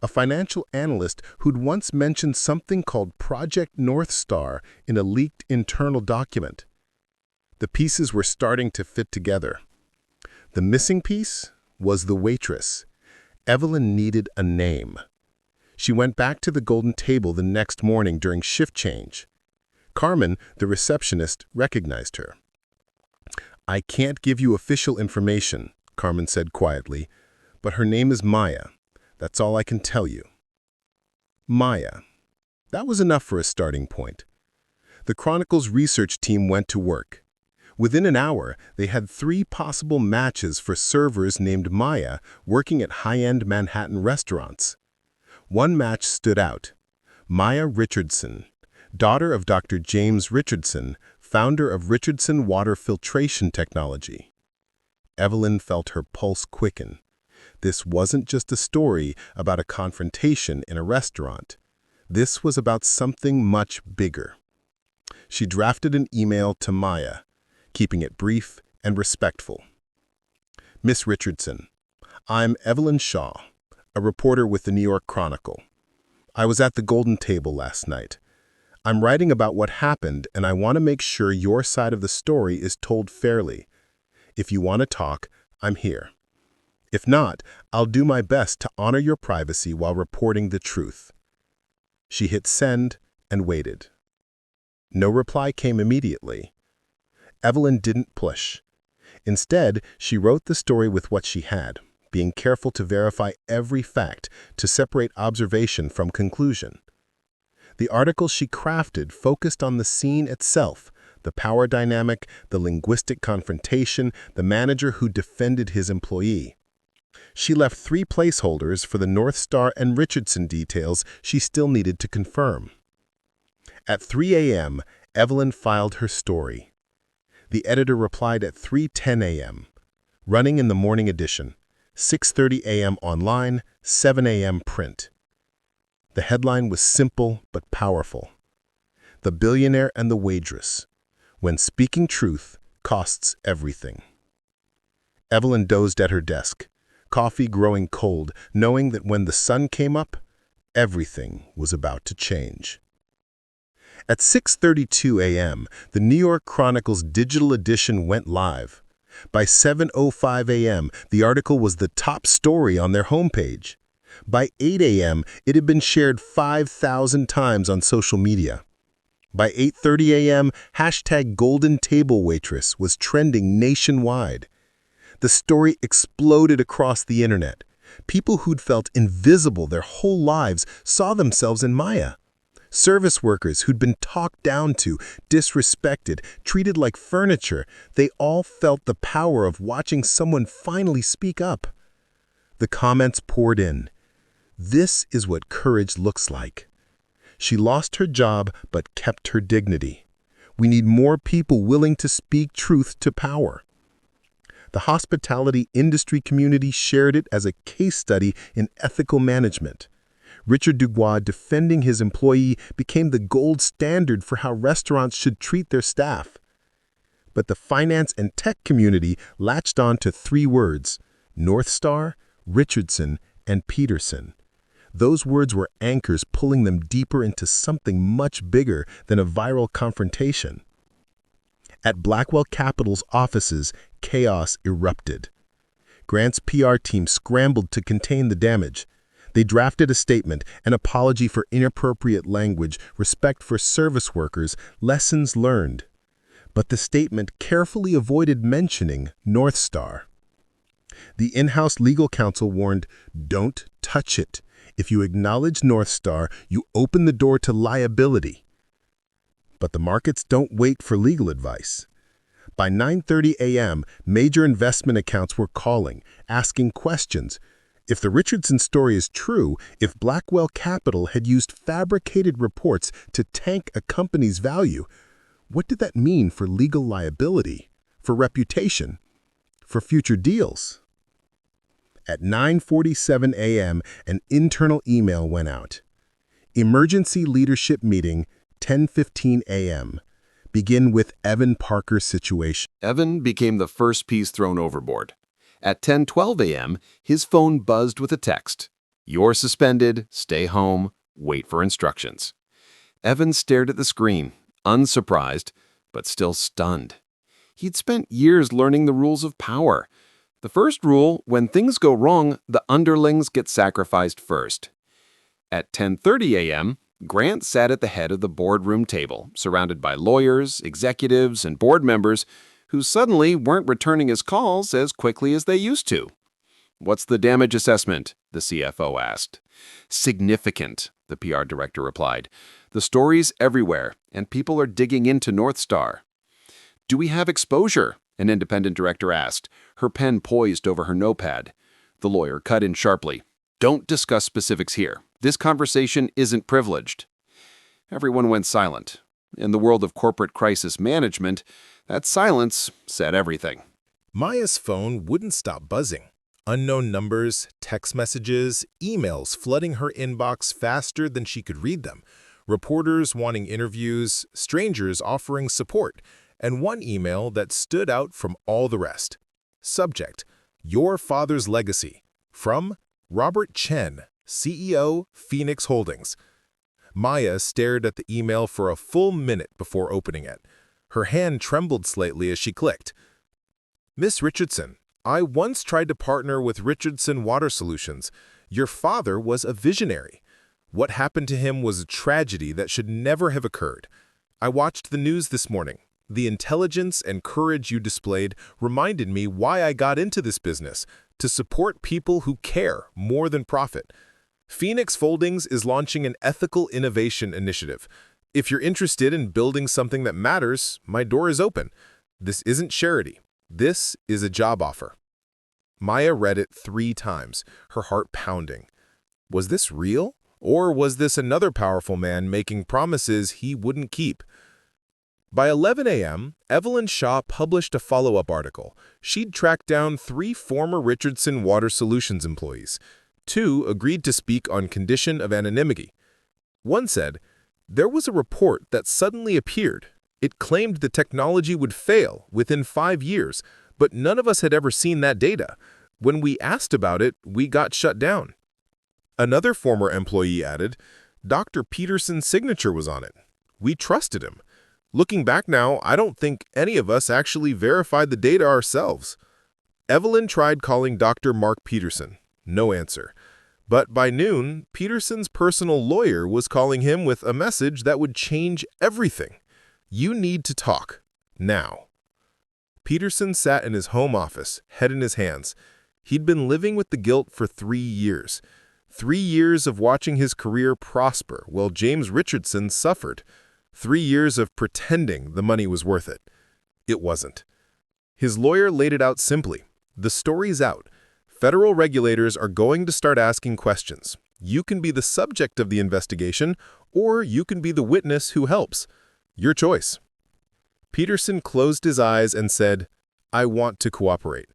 a financial analyst who'd once mentioned something called Project North Star in a leaked internal document. The pieces were starting to fit together. The missing piece was the waitress. Evelyn needed a name. She went back to the golden table the next morning during shift change. Carmen, the receptionist, recognized her. I can't give you official information, Carmen said quietly, but her name is Maya. That's all I can tell you. Maya. That was enough for a starting point. The Chronicle's research team went to work. Within an hour, they had 3 possible matches for servers named Maya working at high-end Manhattan restaurants. One match stood out. Maya Richardson, daughter of Dr. James Richardson, founder of Richardson Water Filtration Technology. Evelyn felt her pulse quicken. This wasn't just a story about a confrontation in a restaurant. This was about something much bigger. She drafted an email to Maya, keeping it brief and respectful. Miss Richardson, I'm Evelyn Shaw, a reporter with the New York Chronicle. I was at the Golden Table last night. I'm writing about what happened, and I want to make sure your side of the story is told fairly. If you want to talk, I'm here. If not, I'll do my best to honor your privacy while reporting the truth. She hit send and waited. No reply came immediately. Evelyn didn't push. Instead, she wrote the story with what she had, being careful to verify every fact to separate observation from conclusion. The article she crafted focused on the scene itself, the power dynamic, the linguistic confrontation, the manager who defended his employee. She left 3 placeholders for the North Star and Richardson details she still needed to confirm. At 3 a.m., Evelyn filed her story. The editor replied at 3:10 a.m., running in the morning edition, 6:30 a.m. online, 7 a.m. print. The headline was simple but powerful. The Billionaire and the Waitress. When speaking truth costs everything. Evelyn dozed at her desk, coffee growing cold, knowing that when the sun came up, everything was about to change. At 6:32 a.m., the New York Chronicle's digital edition went live. By 7:05 a.m., the article was the top story on their homepage. By 8 a.m., it had been shared 5,000 times on social media. By 8:30 a.m., hashtag Golden Table Waitress was trending nationwide. The story exploded across the internet. People who'd felt invisible their whole lives saw themselves in Maya. Service workers who'd been talked down to, disrespected, treated like furniture, they all felt the power of watching someone finally speak up. The comments poured in. This is what courage looks like. She lost her job but kept her dignity. We need more people willing to speak truth to power. The hospitality industry community shared it as a case study in ethical management. Richard Dubois defending his employee became the gold standard for how restaurants should treat their staff. But the finance and tech community latched on to 3 words: North Star, Richardson, and Peterson. Those words were anchors pulling them deeper into something much bigger than a viral confrontation. At Blackwell Capital's offices, chaos erupted. Grant's PR team scrambled to contain the damage. They drafted a statement, an apology for inappropriate language, respect for service workers, lessons learned. But the statement carefully avoided mentioning North Star. The in-house legal counsel warned, "Don't touch it. If you acknowledge North Star, you open the door to liability." But the markets don't wait for legal advice. By 9:30 a.m., major investment accounts were calling, asking questions. If the Richardson story is true, if Blackwell Capital had used fabricated reports to tank a company's value, what did that mean for legal liability, for reputation, for future deals? At 9:47 a.m., an internal email went out. Emergency leadership meeting, 10:15 a.m. Begin with Evan Parker's situation. Evan became the first piece thrown overboard. At 10:12 a.m., his phone buzzed with a text. "You're suspended, stay home, wait for instructions." Evan stared at the screen, unsurprised, but still stunned. He'd spent years learning the rules of power. The first rule, when things go wrong, the underlings get sacrificed first. At 10:30 a.m., Grant sat at the head of the boardroom table, surrounded by lawyers, executives, and board members who suddenly weren't returning his calls as quickly as they used to. "What's the damage assessment?" the CFO asked. "Significant," the PR director replied. "The story's everywhere, and people are digging into North Star." "Do we have exposure?" an independent director asked, her pen poised over her notepad. The lawyer cut in sharply. "Don't discuss specifics here. This conversation isn't privileged." Everyone went silent. In the world of corporate crisis management, that silence said everything. Maya's phone wouldn't stop buzzing. Unknown numbers, text messages, emails flooding her inbox faster than she could read them. Reporters wanting interviews, strangers offering support, and one email that stood out from all the rest. Subject: Your Father's Legacy. From Robert Chen, CEO, Phoenix Holdings. Maya stared at the email for a full minute before opening it. Her hand trembled slightly as she clicked. "Miss Richardson, I once tried to partner with Richardson Water Solutions. Your father was a visionary. What happened to him was a tragedy that should never have occurred. I watched the news this morning. The intelligence and courage you displayed reminded me why I got into this business, to support people who care more than profit. Phoenix Foldings is launching an ethical innovation initiative. If you're interested in building something that matters, my door is open. This isn't charity. This is a job offer. Maya read it 3 times, her heart pounding. Was this real? Or was this another powerful man making promises he wouldn't keep? By 11 a.m., Evelyn Shaw published a follow-up article. She'd tracked down 3 former Richardson Water Solutions employees. 2 agreed to speak on condition of anonymity. One said, "There was a report that suddenly appeared. It claimed the technology would fail within 5 years, but none of us had ever seen that data. When we asked about it, we got shut down." Another former employee added, "Dr. Peterson's signature was on it. We trusted him. Looking back now, I don't think any of us actually verified the data ourselves." Evelyn tried calling Dr. Mark Peterson. No answer. But by noon, Peterson's personal lawyer was calling him with a message that would change everything. "You need to talk. Now." Peterson sat in his home office, head in his hands. He'd been living with the guilt for 3 years. 3 years of watching his career prosper while James Richardson suffered. 3 years of pretending the money was worth it. It wasn't. His lawyer laid it out simply. The story's out. Federal regulators are going to start asking questions. You can be the subject of the investigation, or you can be the witness who helps. Your choice. Peterson closed his eyes and said, "I want to cooperate."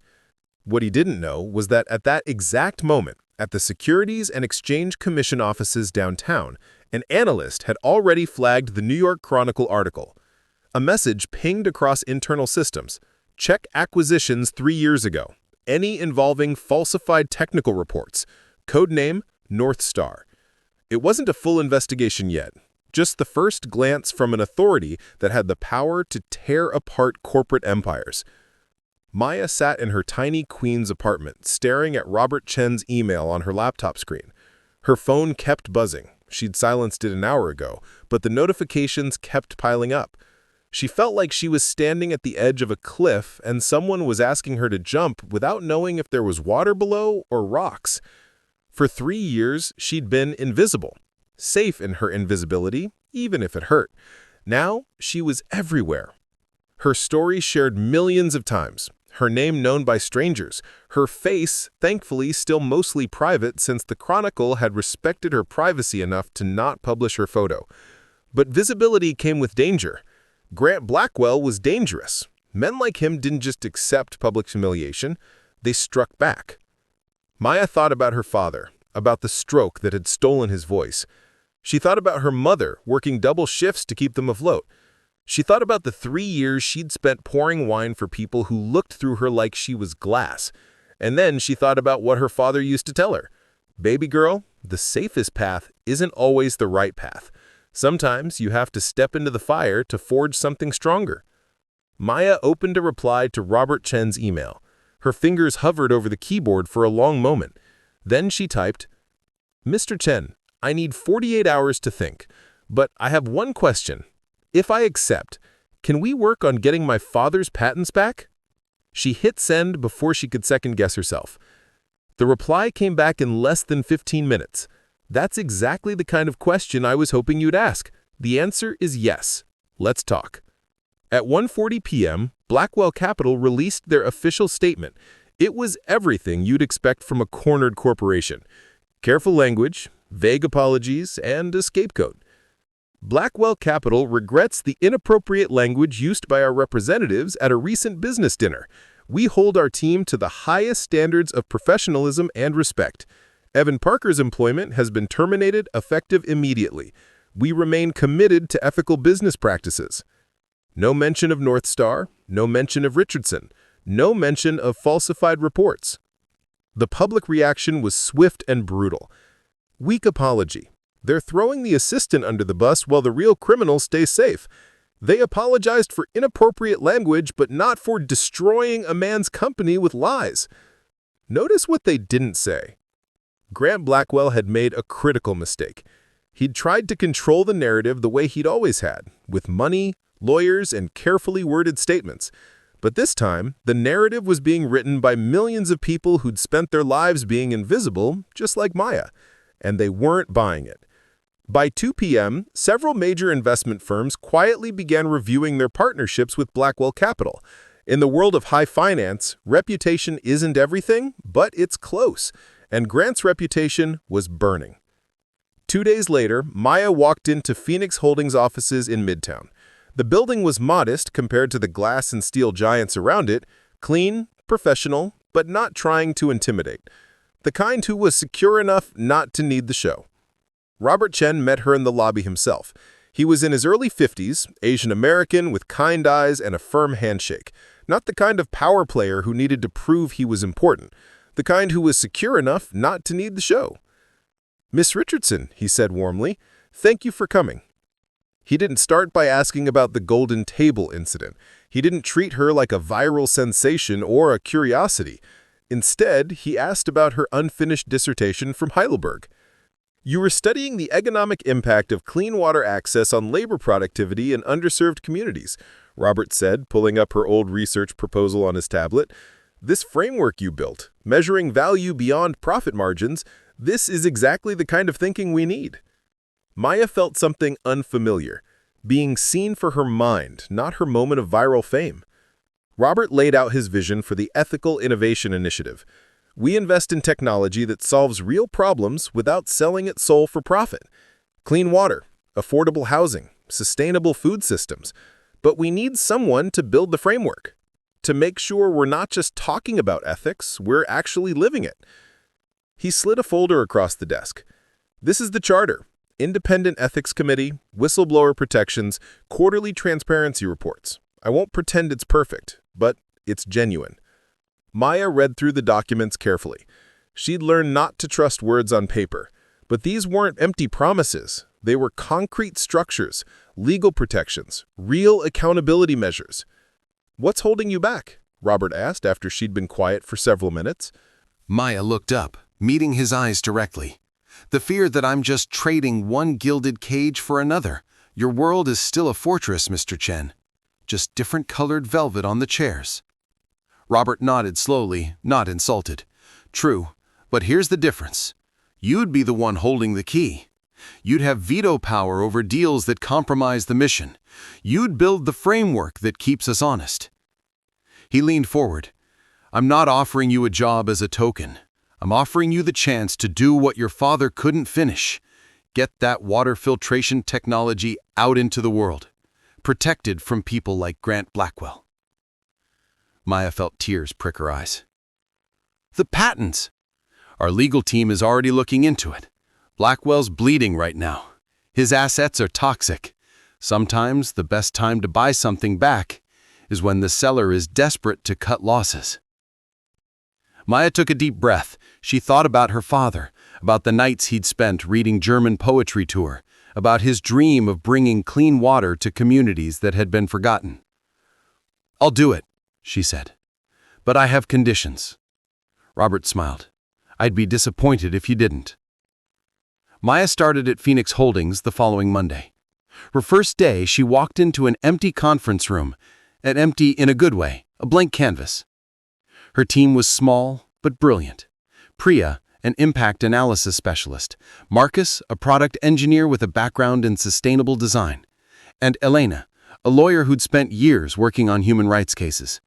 What he didn't know was that at that exact moment, at the Securities and Exchange Commission offices downtown, an analyst had already flagged the New York Chronicle article. A message pinged across internal systems. "Check acquisitions 3 years ago. Any involving falsified technical reports. Codename North Star." It wasn't a full investigation yet, just the first glance from an authority that had the power to tear apart corporate empires. Maya sat in her tiny Queens apartment, staring at Robert Chen's email on her laptop screen. Her phone kept buzzing. She'd silenced it an hour ago, but the notifications kept piling up. She felt like she was standing at the edge of a cliff and someone was asking her to jump without knowing if there was water below or rocks. For 3 years, she'd been invisible, safe in her invisibility, even if it hurt. Now, she was everywhere. Her story shared millions of times. Her name known by strangers, her face, thankfully, still mostly private since the Chronicle had respected her privacy enough to not publish her photo. But visibility came with danger. Grant Blackwell was dangerous. Men like him didn't just accept public humiliation, they struck back. Maya thought about her father, about the stroke that had stolen his voice. She thought about her mother, working double shifts to keep them afloat. She thought about the 3 years she'd spent pouring wine for people who looked through her like she was glass. And then she thought about what her father used to tell her. "Baby girl, the safest path isn't always the right path. Sometimes you have to step into the fire to forge something stronger." Maya opened a reply to Robert Chen's email. Her fingers hovered over the keyboard for a long moment. Then she typed, "Mr. Chen, I need 48 hours to think, but I have one question. If I accept, can we work on getting my father's patents back?" She hit send before she could second-guess herself. The reply came back in less than 15 minutes. "That's exactly the kind of question I was hoping you'd ask. The answer is yes. Let's talk." At 1:40 p.m., Blackwell Capital released their official statement. It was everything you'd expect from a cornered corporation. Careful language, vague apologies, and a scapegoat. Blackwell Capital regrets the inappropriate language used by our representatives at a recent business dinner. We hold our team to the highest standards of professionalism and respect. Evan Parker's employment has been terminated effective immediately. We remain committed to ethical business practices. No mention of North Star, no mention of Richardson, no mention of falsified reports. The public reaction was swift and brutal. Weak apology. They're throwing the assistant under the bus while the real criminal stays safe. They apologized for inappropriate language, but not for destroying a man's company with lies. Notice what they didn't say. Grant Blackwell had made a critical mistake. He'd tried to control the narrative the way he'd always had, with money, lawyers, and carefully worded statements. But this time, the narrative was being written by millions of people who'd spent their lives being invisible, just like Maya. and they weren't buying it. By 2 p.m., several major investment firms quietly began reviewing their partnerships with Blackwell Capital. In the world of high finance, reputation isn't everything, but it's close, and Grant's reputation was burning. 2 days later, Maya walked into Phoenix Holdings' offices in Midtown. The building was modest compared to the glass and steel giants around it, clean, professional, but not trying to intimidate. The kind who was secure enough not to need the show. Robert Chen met her in the lobby himself. He was in his early 50s, Asian American with kind eyes and a firm handshake. Not the kind of power player who needed to prove he was important. The kind who was secure enough not to need the show. "Miss Richardson," he said warmly, "thank you for coming." He didn't start by asking about the Golden Table incident. He didn't treat her like a viral sensation or a curiosity. Instead, he asked about her unfinished dissertation from Heidelberg. "You were studying the economic impact of clean water access on labor productivity in underserved communities," Robert said, pulling up her old research proposal on his tablet. "This framework you built, measuring value beyond profit margins, this is exactly the kind of thinking we need." Maya felt something unfamiliar, being seen for her mind, not her moment of viral fame. Robert laid out his vision for the Ethical Innovation Initiative. "We invest in technology that solves real problems without selling its soul for profit. Clean water, affordable housing, sustainable food systems. But we need someone to build the framework, to make sure we're not just talking about ethics, we're actually living it." He slid a folder across the desk. "This is the charter. Independent Ethics Committee, whistleblower protections, quarterly transparency reports. I won't pretend it's perfect, but it's genuine." Maya read through the documents carefully. She'd learned not to trust words on paper, but these weren't empty promises. They were concrete structures, legal protections, real accountability measures. "What's holding you back?" Robert asked after she'd been quiet for several minutes. Maya looked up, meeting his eyes directly. "The fear that I'm just trading one gilded cage for another. Your world is still a fortress, Mr. Chen. Just different colored velvet on the chairs." Robert nodded slowly, not insulted. "True, but here's the difference. You'd be the one holding the key. You'd have veto power over deals that compromise the mission. You'd build the framework that keeps us honest." He leaned forward. "I'm not offering you a job as a token. I'm offering you the chance to do what your father couldn't finish. Get that water filtration technology out into the world, protected from people like Grant Blackwell." Maya felt tears prick her eyes. "The patents! Our legal team is already looking into it. Blackwell's bleeding right now. His assets are toxic. Sometimes the best time to buy something back is when the seller is desperate to cut losses." Maya took a deep breath. She thought about her father, about the nights he'd spent reading German poetry to her, about his dream of bringing clean water to communities that had been forgotten. "I'll do it," she said. "But I have conditions." Robert smiled. "I'd be disappointed if you didn't." Maya started at Phoenix Holdings the following Monday. Her first day, she walked into an empty conference room, an empty in a good way, a blank canvas. Her team was small but brilliant. Priya, an impact analysis specialist, Marcus, a product engineer with a background in sustainable design, and Elena, a lawyer who'd spent years working on human rights cases.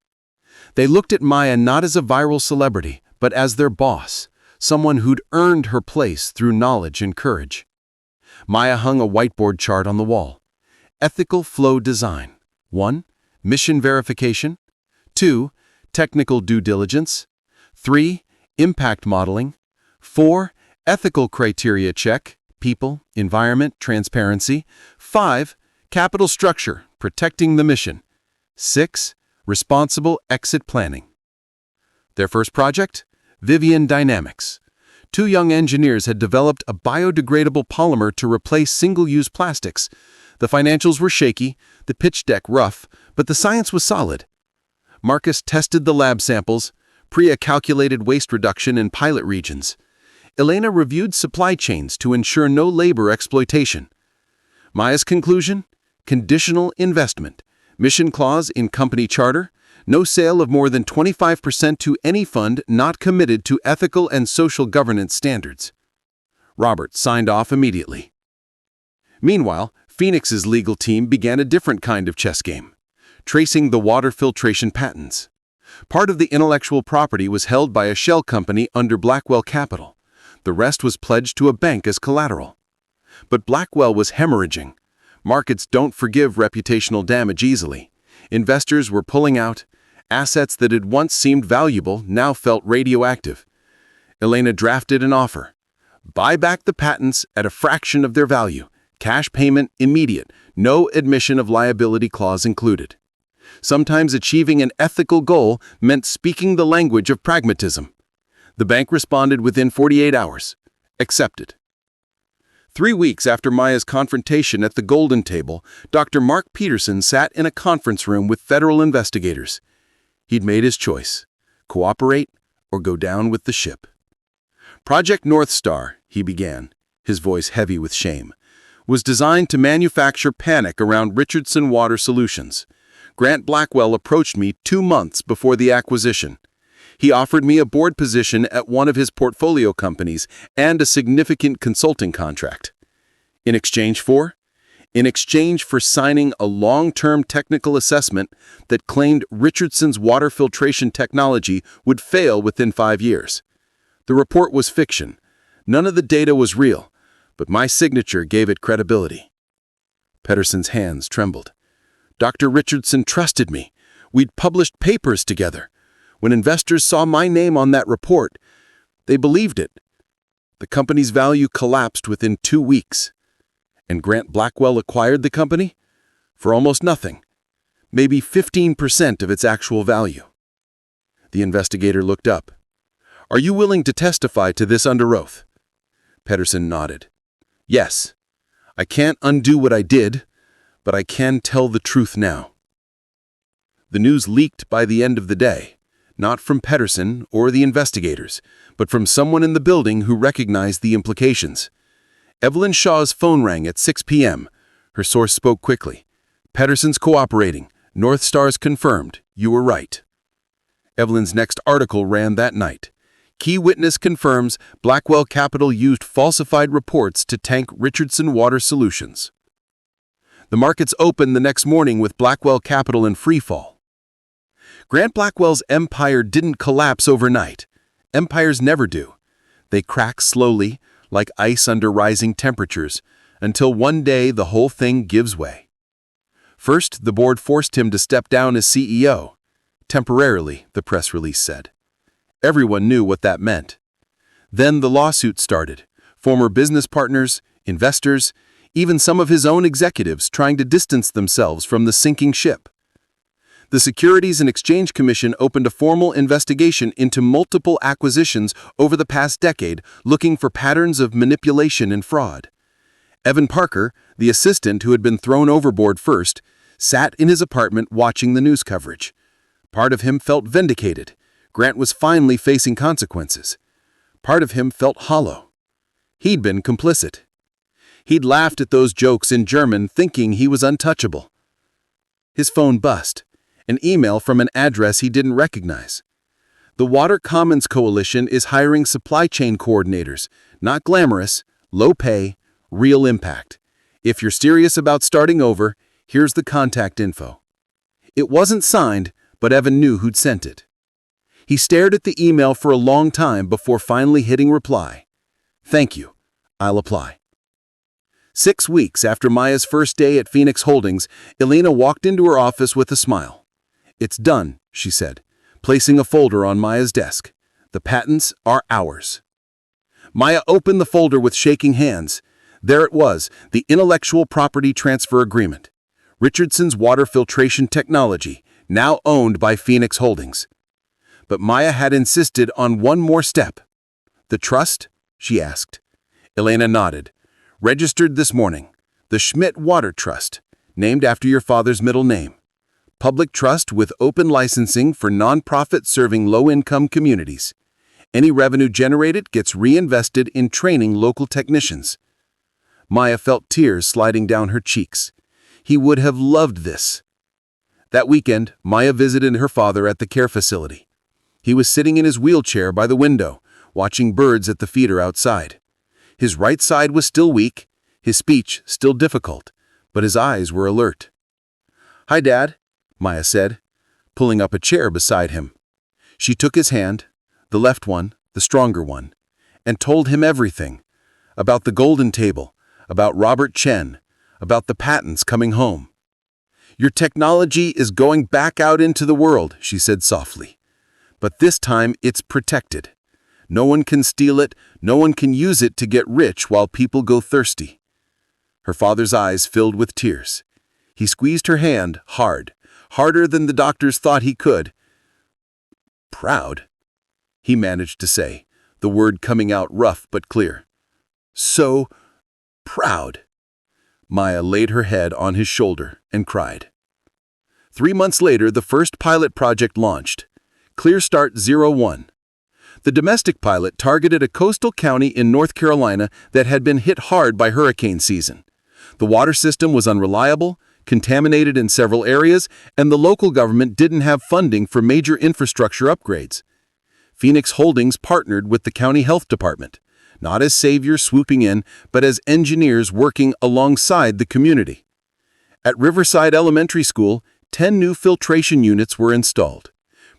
They looked at Maya not as a viral celebrity, but as their boss, someone who'd earned her place through knowledge and courage. Maya hung a whiteboard chart on the wall. Ethical flow design. 1. Mission verification. 2. Technical due diligence. 3. Impact modeling. 4. Ethical criteria check. People, environment, transparency. 5. Capital structure, protecting the mission. 6. Responsible exit planning. Their first project? Vivian Dynamics. 2 young engineers had developed a biodegradable polymer to replace single-use plastics. The financials were shaky, the pitch deck rough, but the science was solid. Marcus tested the lab samples. Priya calculated waste reduction in pilot regions. Elena reviewed supply chains to ensure no labor exploitation. Maya's conclusion? Conditional investment. Mission clause in company charter. No sale of more than 25% to any fund not committed to ethical and social governance standards. Robert signed off immediately. Meanwhile, Phoenix's legal team began a different kind of chess game, tracing the water filtration patents. Part of the intellectual property was held by a shell company under Blackwell Capital. The rest was pledged to a bank as collateral. But Blackwell was hemorrhaging. Markets don't forgive reputational damage easily. Investors were pulling out. Assets that had once seemed valuable now felt radioactive. Elena drafted an offer. Buy back the patents at a fraction of their value. Cash payment immediate. No admission of liability clause included. Sometimes achieving an ethical goal meant speaking the language of pragmatism. The bank responded within 48 hours. Accepted. 3 weeks after Maya's confrontation at the Golden Table, Dr. Mark Peterson sat in a conference room with federal investigators. He'd made his choice: cooperate or go down with the ship. Project North Star, he began, his voice heavy with shame, was designed to manufacture panic around Richardson Water Solutions. Grant Blackwell approached me 2 months before the acquisition. He offered me a board position at one of his portfolio companies and a significant consulting contract. In exchange for? In exchange for signing a long-term technical assessment that claimed Richardson's water filtration technology would fail within 5 years. The report was fiction. None of the data was real, but my signature gave it credibility. Pedersen's hands trembled. Dr. Richardson trusted me. We'd published papers together. When investors saw my name on that report, they believed it. The company's value collapsed within 2 weeks. And Grant Blackwell acquired the company? For almost nothing. Maybe 15% of its actual value. The investigator looked up. Are you willing to testify to this under oath? Pedersen nodded. Yes. I can't undo what I did, but I can tell the truth now. The news leaked by the end of the day, not from Pedersen or the investigators, but from someone in the building who recognized the implications. Evelyn Shaw's phone rang at 6 p.m. Her source spoke quickly. Pedersen's cooperating. North Star's confirmed. You were right. Evelyn's next article ran that night. Key witness confirms Blackwell Capital used falsified reports to tank Richardson Water Solutions. The markets opened the next morning with Blackwell Capital in freefall. Grant Blackwell's empire didn't collapse overnight. Empires never do. They crack slowly, like ice under rising temperatures, until one day the whole thing gives way. First, the board forced him to step down as CEO. Temporarily, the press release said. Everyone knew what that meant. Then the lawsuit started. Former business partners, investors, even some of his own executives trying to distance themselves from the sinking ship. The Securities and Exchange Commission opened a formal investigation into multiple acquisitions over the past decade, looking for patterns of manipulation and fraud. Evan Parker, the assistant who had been thrown overboard first, sat in his apartment watching the news coverage. Part of him felt vindicated. Grant was finally facing consequences. Part of him felt hollow. He'd been complicit. He'd laughed at those jokes in German, thinking he was untouchable. His phone buzzed. An email from an address he didn't recognize. The Water Commons Coalition is hiring supply chain coordinators. Not glamorous, low pay, real impact. If you're serious about starting over, here's the contact info. It wasn't signed, but Evan knew who'd sent it. He stared at the email for a long time before finally hitting reply. Thank you. I'll apply. 6 weeks after Maya's first day at Phoenix Holdings, Elena walked into her office with a smile. It's done, she said, placing a folder on Maya's desk. The patents are ours. Maya opened the folder with shaking hands. There it was, the intellectual property transfer agreement. Richardson's water filtration technology, now owned by Phoenix Holdings. But Maya had insisted on one more step. The trust? She asked. Elena nodded. Registered this morning. The Schmidt Water Trust, named after your father's middle name. Public trust with open licensing for nonprofit serving low-income communities. Any revenue generated gets reinvested in training local technicians. Maya felt tears sliding down her cheeks. He would have loved this. That weekend, Maya visited her father at the care facility. He was sitting in his wheelchair by the window, watching birds at the feeder outside. His right side was still weak, his speech still difficult, but his eyes were alert. "Hi, Dad," Maya said, pulling up a chair beside him. She took his hand, the left one, the stronger one, and told him everything. About the golden table, about Robert Chen, about the patents coming home. "Your technology is going back out into the world," she said softly. "But this time it's protected. No one can steal it, no one can use it to get rich while people go thirsty." Her father's eyes filled with tears. He squeezed her hand hard, harder than the doctors thought he could. "Proud," he managed to say, the word coming out rough but clear. "So proud." Maya laid her head on his shoulder and cried. 3 months later, the first pilot project launched, Clear Start 01. The domestic pilot targeted a coastal county in North Carolina that had been hit hard by hurricane season. The water system was unreliable, contaminated in several areas, and the local government didn't have funding for major infrastructure upgrades. Phoenix Holdings partnered with the county health department, not as saviors swooping in, but as engineers working alongside the community. At Riverside Elementary School, 10 new filtration units were installed.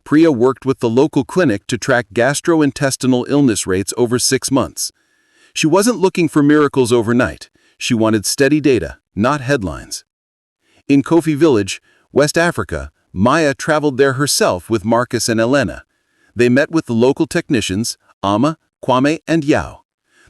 Priya worked with the local clinic to track gastrointestinal illness rates over 6 months. She wasn't looking for miracles overnight. She wanted steady data, not headlines. In Kofi Village, West Africa, Maya traveled there herself with Marcus and Elena. They met with the local technicians, Ama, Kwame, and Yao.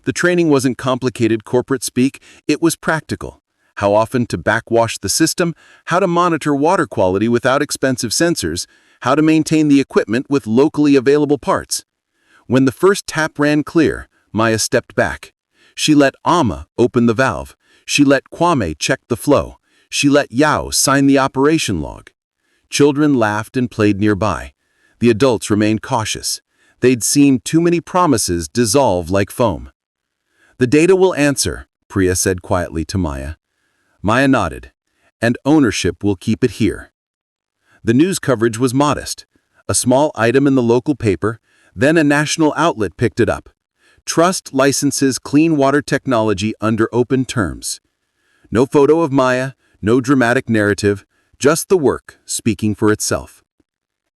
The training wasn't complicated corporate speak, it was practical. How often to backwash the system, how to monitor water quality without expensive sensors, how to maintain the equipment with locally available parts. When the first tap ran clear, Maya stepped back. She let Ama open the valve. She let Kwame check the flow. She let Yao sign the operation log. Children laughed and played nearby. The adults remained cautious. They'd seen too many promises dissolve like foam. "The data will answer," Priya said quietly to Maya. Maya nodded. "And ownership will keep it here." The news coverage was modest. A small item in the local paper, then a national outlet picked it up. Trust licenses clean water technology under open terms. No photo of Maya, no dramatic narrative, just the work speaking for itself.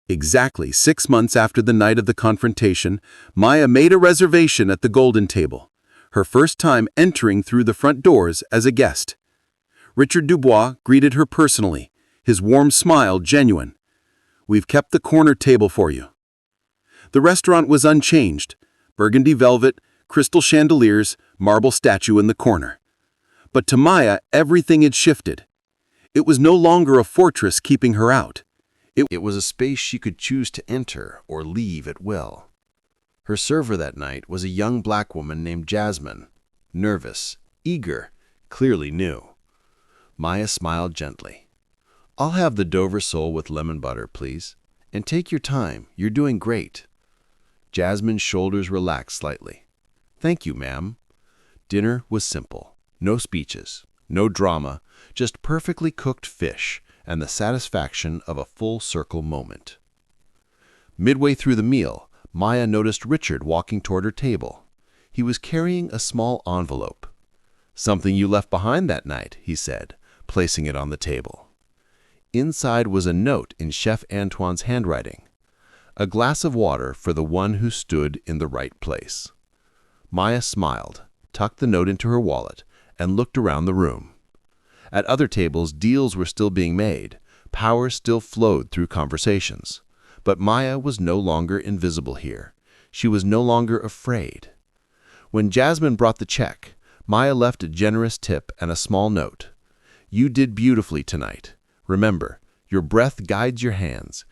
Exactly 6 months after the night of the confrontation, Maya made a reservation at the Golden Table, her first time entering through the front doors as a guest. Richard Dubois greeted her personally, his warm smile genuine. "We've kept the corner table for you." The restaurant was unchanged, burgundy velvet, crystal chandeliers, marble statue in the corner. But to Maya, everything had shifted. It was no longer a fortress keeping her out. It was a space she could choose to enter or leave at will. Her server that night was a young black woman named Jasmine, nervous, eager, clearly new. Maya smiled gently. "I'll have the Dover sole with lemon butter, please. And take your time, you're doing great." Jasmine's shoulders relaxed slightly. "Thank you, ma'am." Dinner was simple. No speeches, no drama, just perfectly cooked fish and the satisfaction of a full-circle moment. Midway through the meal, Maya noticed Richard walking toward her table. He was carrying a small envelope. "Something you left behind that night," he said, placing it on the table. Inside was a note in Chef Antoine's handwriting. "A glass of water for the one who stood in the right place." Maya smiled, tucked the note into her wallet, and looked around the room. At other tables, deals were still being made. Power still flowed through conversations. But Maya was no longer invisible here. She was no longer afraid. When Jasmine brought the check, Maya left a generous tip and a small note. "You did beautifully tonight. Remember, your breath guides your hands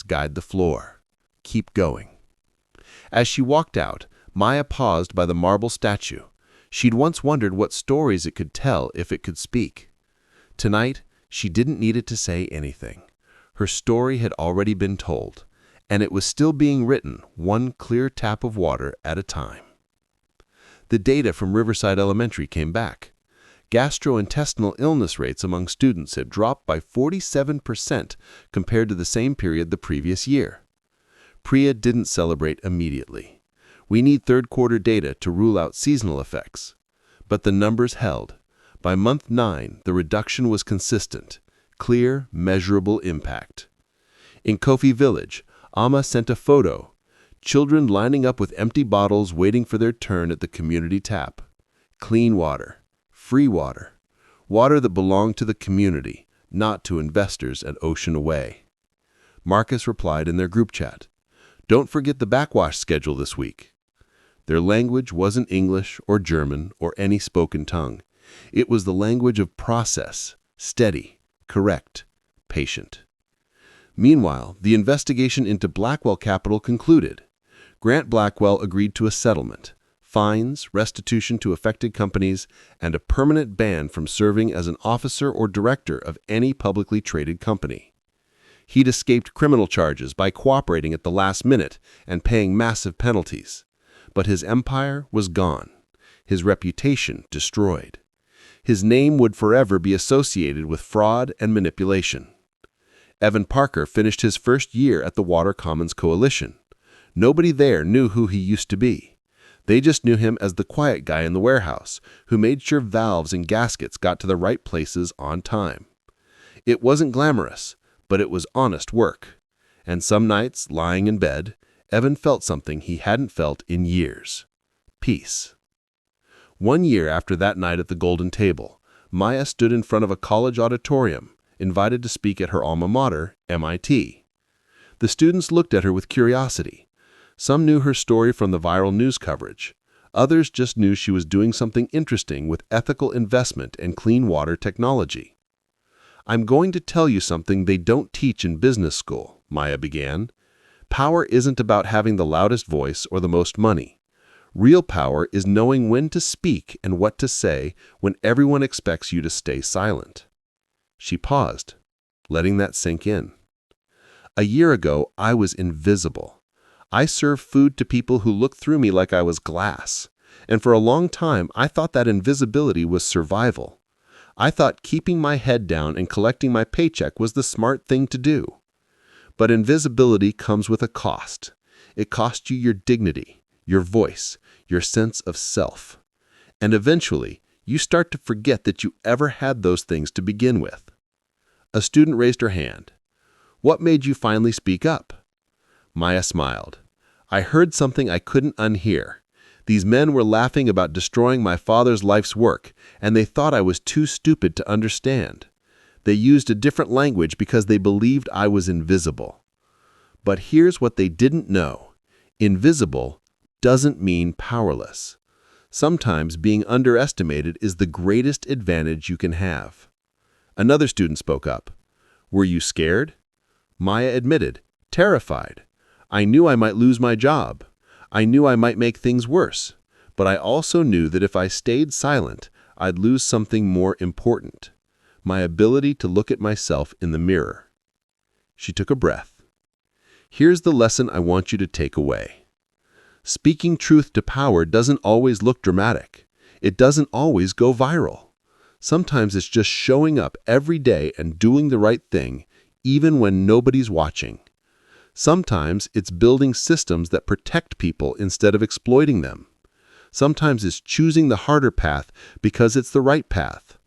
guide the floor. Keep going." As she walked out, Maya paused by the marble statue. She'd once wondered what stories it could tell if it could speak. Tonight, she didn't need it to say anything. Her story had already been told, and it was still being written, one clear tap of water at a time. The data from Riverside Elementary came back. Gastrointestinal illness rates among students had dropped by 47% compared to the same period the previous year. Priya didn't celebrate immediately. We need third-quarter data to rule out seasonal effects. But the numbers held. By month 9, the reduction was consistent. Clear, measurable impact. In Kofi Village, Amma sent a photo. Children lining up with empty bottles waiting for their turn at the community tap. Clean water. Free water. Water that belonged to the community, not to investors at Ocean Away. Marcus replied in their group chat, "Don't forget the backwash schedule this week." Their language wasn't English or German or any spoken tongue. It was the language of process, steady, correct, patient. Meanwhile, the investigation into Blackwell Capital concluded. Grant Blackwell agreed to a settlement, fines, restitution to affected companies, and a permanent ban from serving as an officer or director of any publicly traded company. He'd escaped criminal charges by cooperating at the last minute and paying massive penalties. But his empire was gone, his reputation destroyed. His name would forever be associated with fraud and manipulation. Evan Parker finished his first year at the Water Commons Coalition. Nobody there knew who he used to be. They just knew him as the quiet guy in the warehouse who made sure valves and gaskets got to the right places on time. It wasn't glamorous, but it was honest work. And some nights, lying in bed, Evan felt something he hadn't felt in years. Peace. 1 year after that night at the Golden Table, Maya stood in front of a college auditorium, invited to speak at her alma mater, MIT. The students looked at her with curiosity. Some knew her story from the viral news coverage. Others just knew she was doing something interesting with ethical investment and clean water technology. "I'm going to tell you something they don't teach in business school," Maya began. "Power isn't about having the loudest voice or the most money. Real power is knowing when to speak and what to say when everyone expects you to stay silent." She paused, letting that sink in. "A year ago, I was invisible. I served food to people who looked through me like I was glass. And for a long time, I thought that invisibility was survival. I thought keeping my head down and collecting my paycheck was the smart thing to do. But invisibility comes with a cost. It costs you your dignity, your voice, your sense of self. And eventually, you start to forget that you ever had those things to begin with." A student raised her hand. "What made you finally speak up?" Maya smiled. "I heard something I couldn't unhear. These men were laughing about destroying my father's life's work, and they thought I was too stupid to understand. They used a different language because they believed I was invisible. But here's what they didn't know. Invisible doesn't mean powerless. Sometimes being underestimated is the greatest advantage you can have." Another student spoke up. "Were you scared?" Maya admitted, "Terrified. I knew I might lose my job. I knew I might make things worse. But I also knew that if I stayed silent, I'd lose something more important. My ability to look at myself in the mirror." She took a breath. "Here's the lesson I want you to take away. Speaking truth to power doesn't always look dramatic. It doesn't always go viral. Sometimes it's just showing up every day and doing the right thing, even when nobody's watching. Sometimes it's building systems that protect people instead of exploiting them. Sometimes it's choosing the harder path because it's the right path.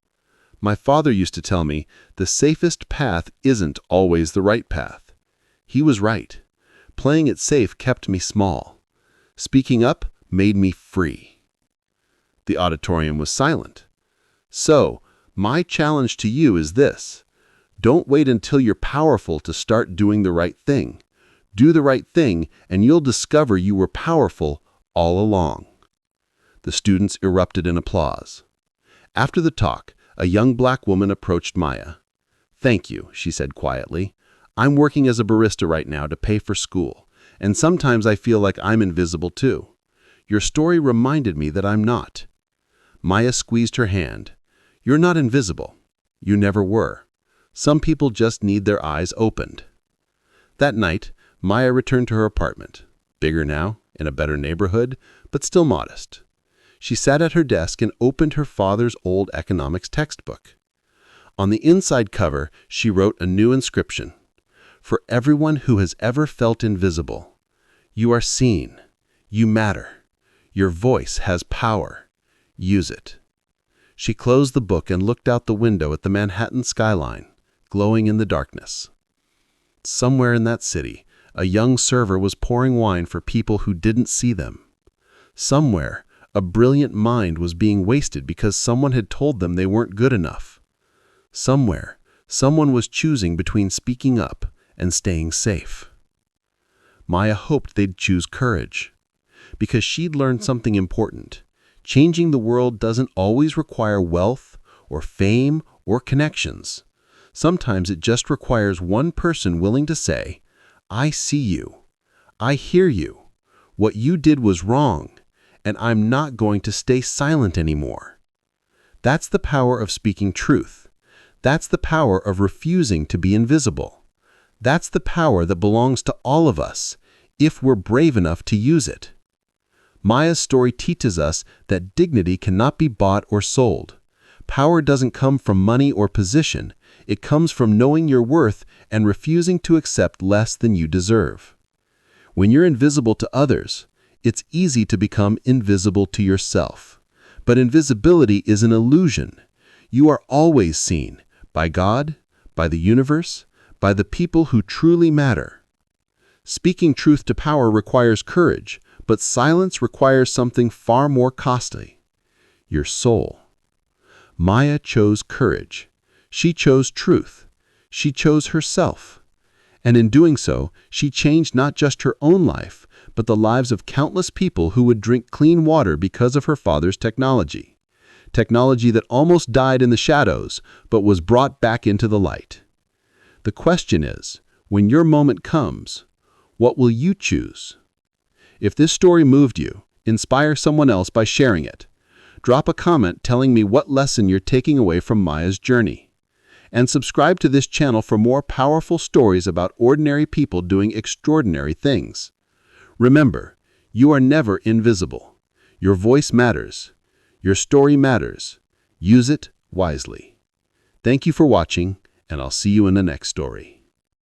My father used to tell me, the safest path isn't always the right path. He was right. Playing it safe kept me small. Speaking up made me free." The auditorium was silent. "So, my challenge to you is this. Don't wait until you're powerful to start doing the right thing. Do the right thing, and you'll discover you were powerful all along." The students erupted in applause. After the talk, a young black woman approached Maya. "Thank you," she said quietly. "I'm working as a barista right now to pay for school, and sometimes I feel like I'm invisible too. Your story reminded me that I'm not." Maya squeezed her hand. "You're not invisible. You never were. Some people just need their eyes opened." That night, Maya returned to her apartment, bigger now, in a better neighborhood, but still modest. She sat at her desk and opened her father's old economics textbook. On the inside cover, she wrote a new inscription. "For everyone who has ever felt invisible, you are seen. You matter. Your voice has power. Use it. She closed the book and looked out the window at the Manhattan skyline, glowing in the darkness. Somewhere in that city, a young server was pouring wine for people who didn't see them. Somewhere, a brilliant mind was being wasted because someone had told them they weren't good enough. Somewhere, someone was choosing between speaking up and staying safe. Maya hoped they'd choose courage, because she'd learned something important. Changing the world doesn't always require wealth or fame or connections. Sometimes it just requires one person willing to say, "I see you. I hear you. What you did was wrong, and I'm not going to stay silent anymore." That's the power of speaking truth. That's the power of refusing to be invisible. That's the power that belongs to all of us, if we're brave enough to use it. Maya's story teaches us that dignity cannot be bought or sold. Power doesn't come from money or position. It comes from knowing your worth and refusing to accept less than you deserve. When you're invisible to others, it's easy to become invisible to yourself. But invisibility is an illusion. You are always seen by God, by the universe, by the people who truly matter. Speaking truth to power requires courage, but silence requires something far more costly: your soul. Maya chose courage. She chose truth. She chose herself. And in doing so, she changed not just her own life, but the lives of countless people who would drink clean water because of her father's technology. Technology that almost died in the shadows, but was brought back into the light. The question is, when your moment comes, what will you choose? If this story moved you, inspire someone else by sharing it. Drop a comment telling me what lesson you're taking away from Maya's journey. And subscribe to this channel for more powerful stories about ordinary people doing extraordinary things. Remember, you are never invisible. Your voice matters. Your story matters. Use it wisely. Thank you for watching, and I'll see you in the next story.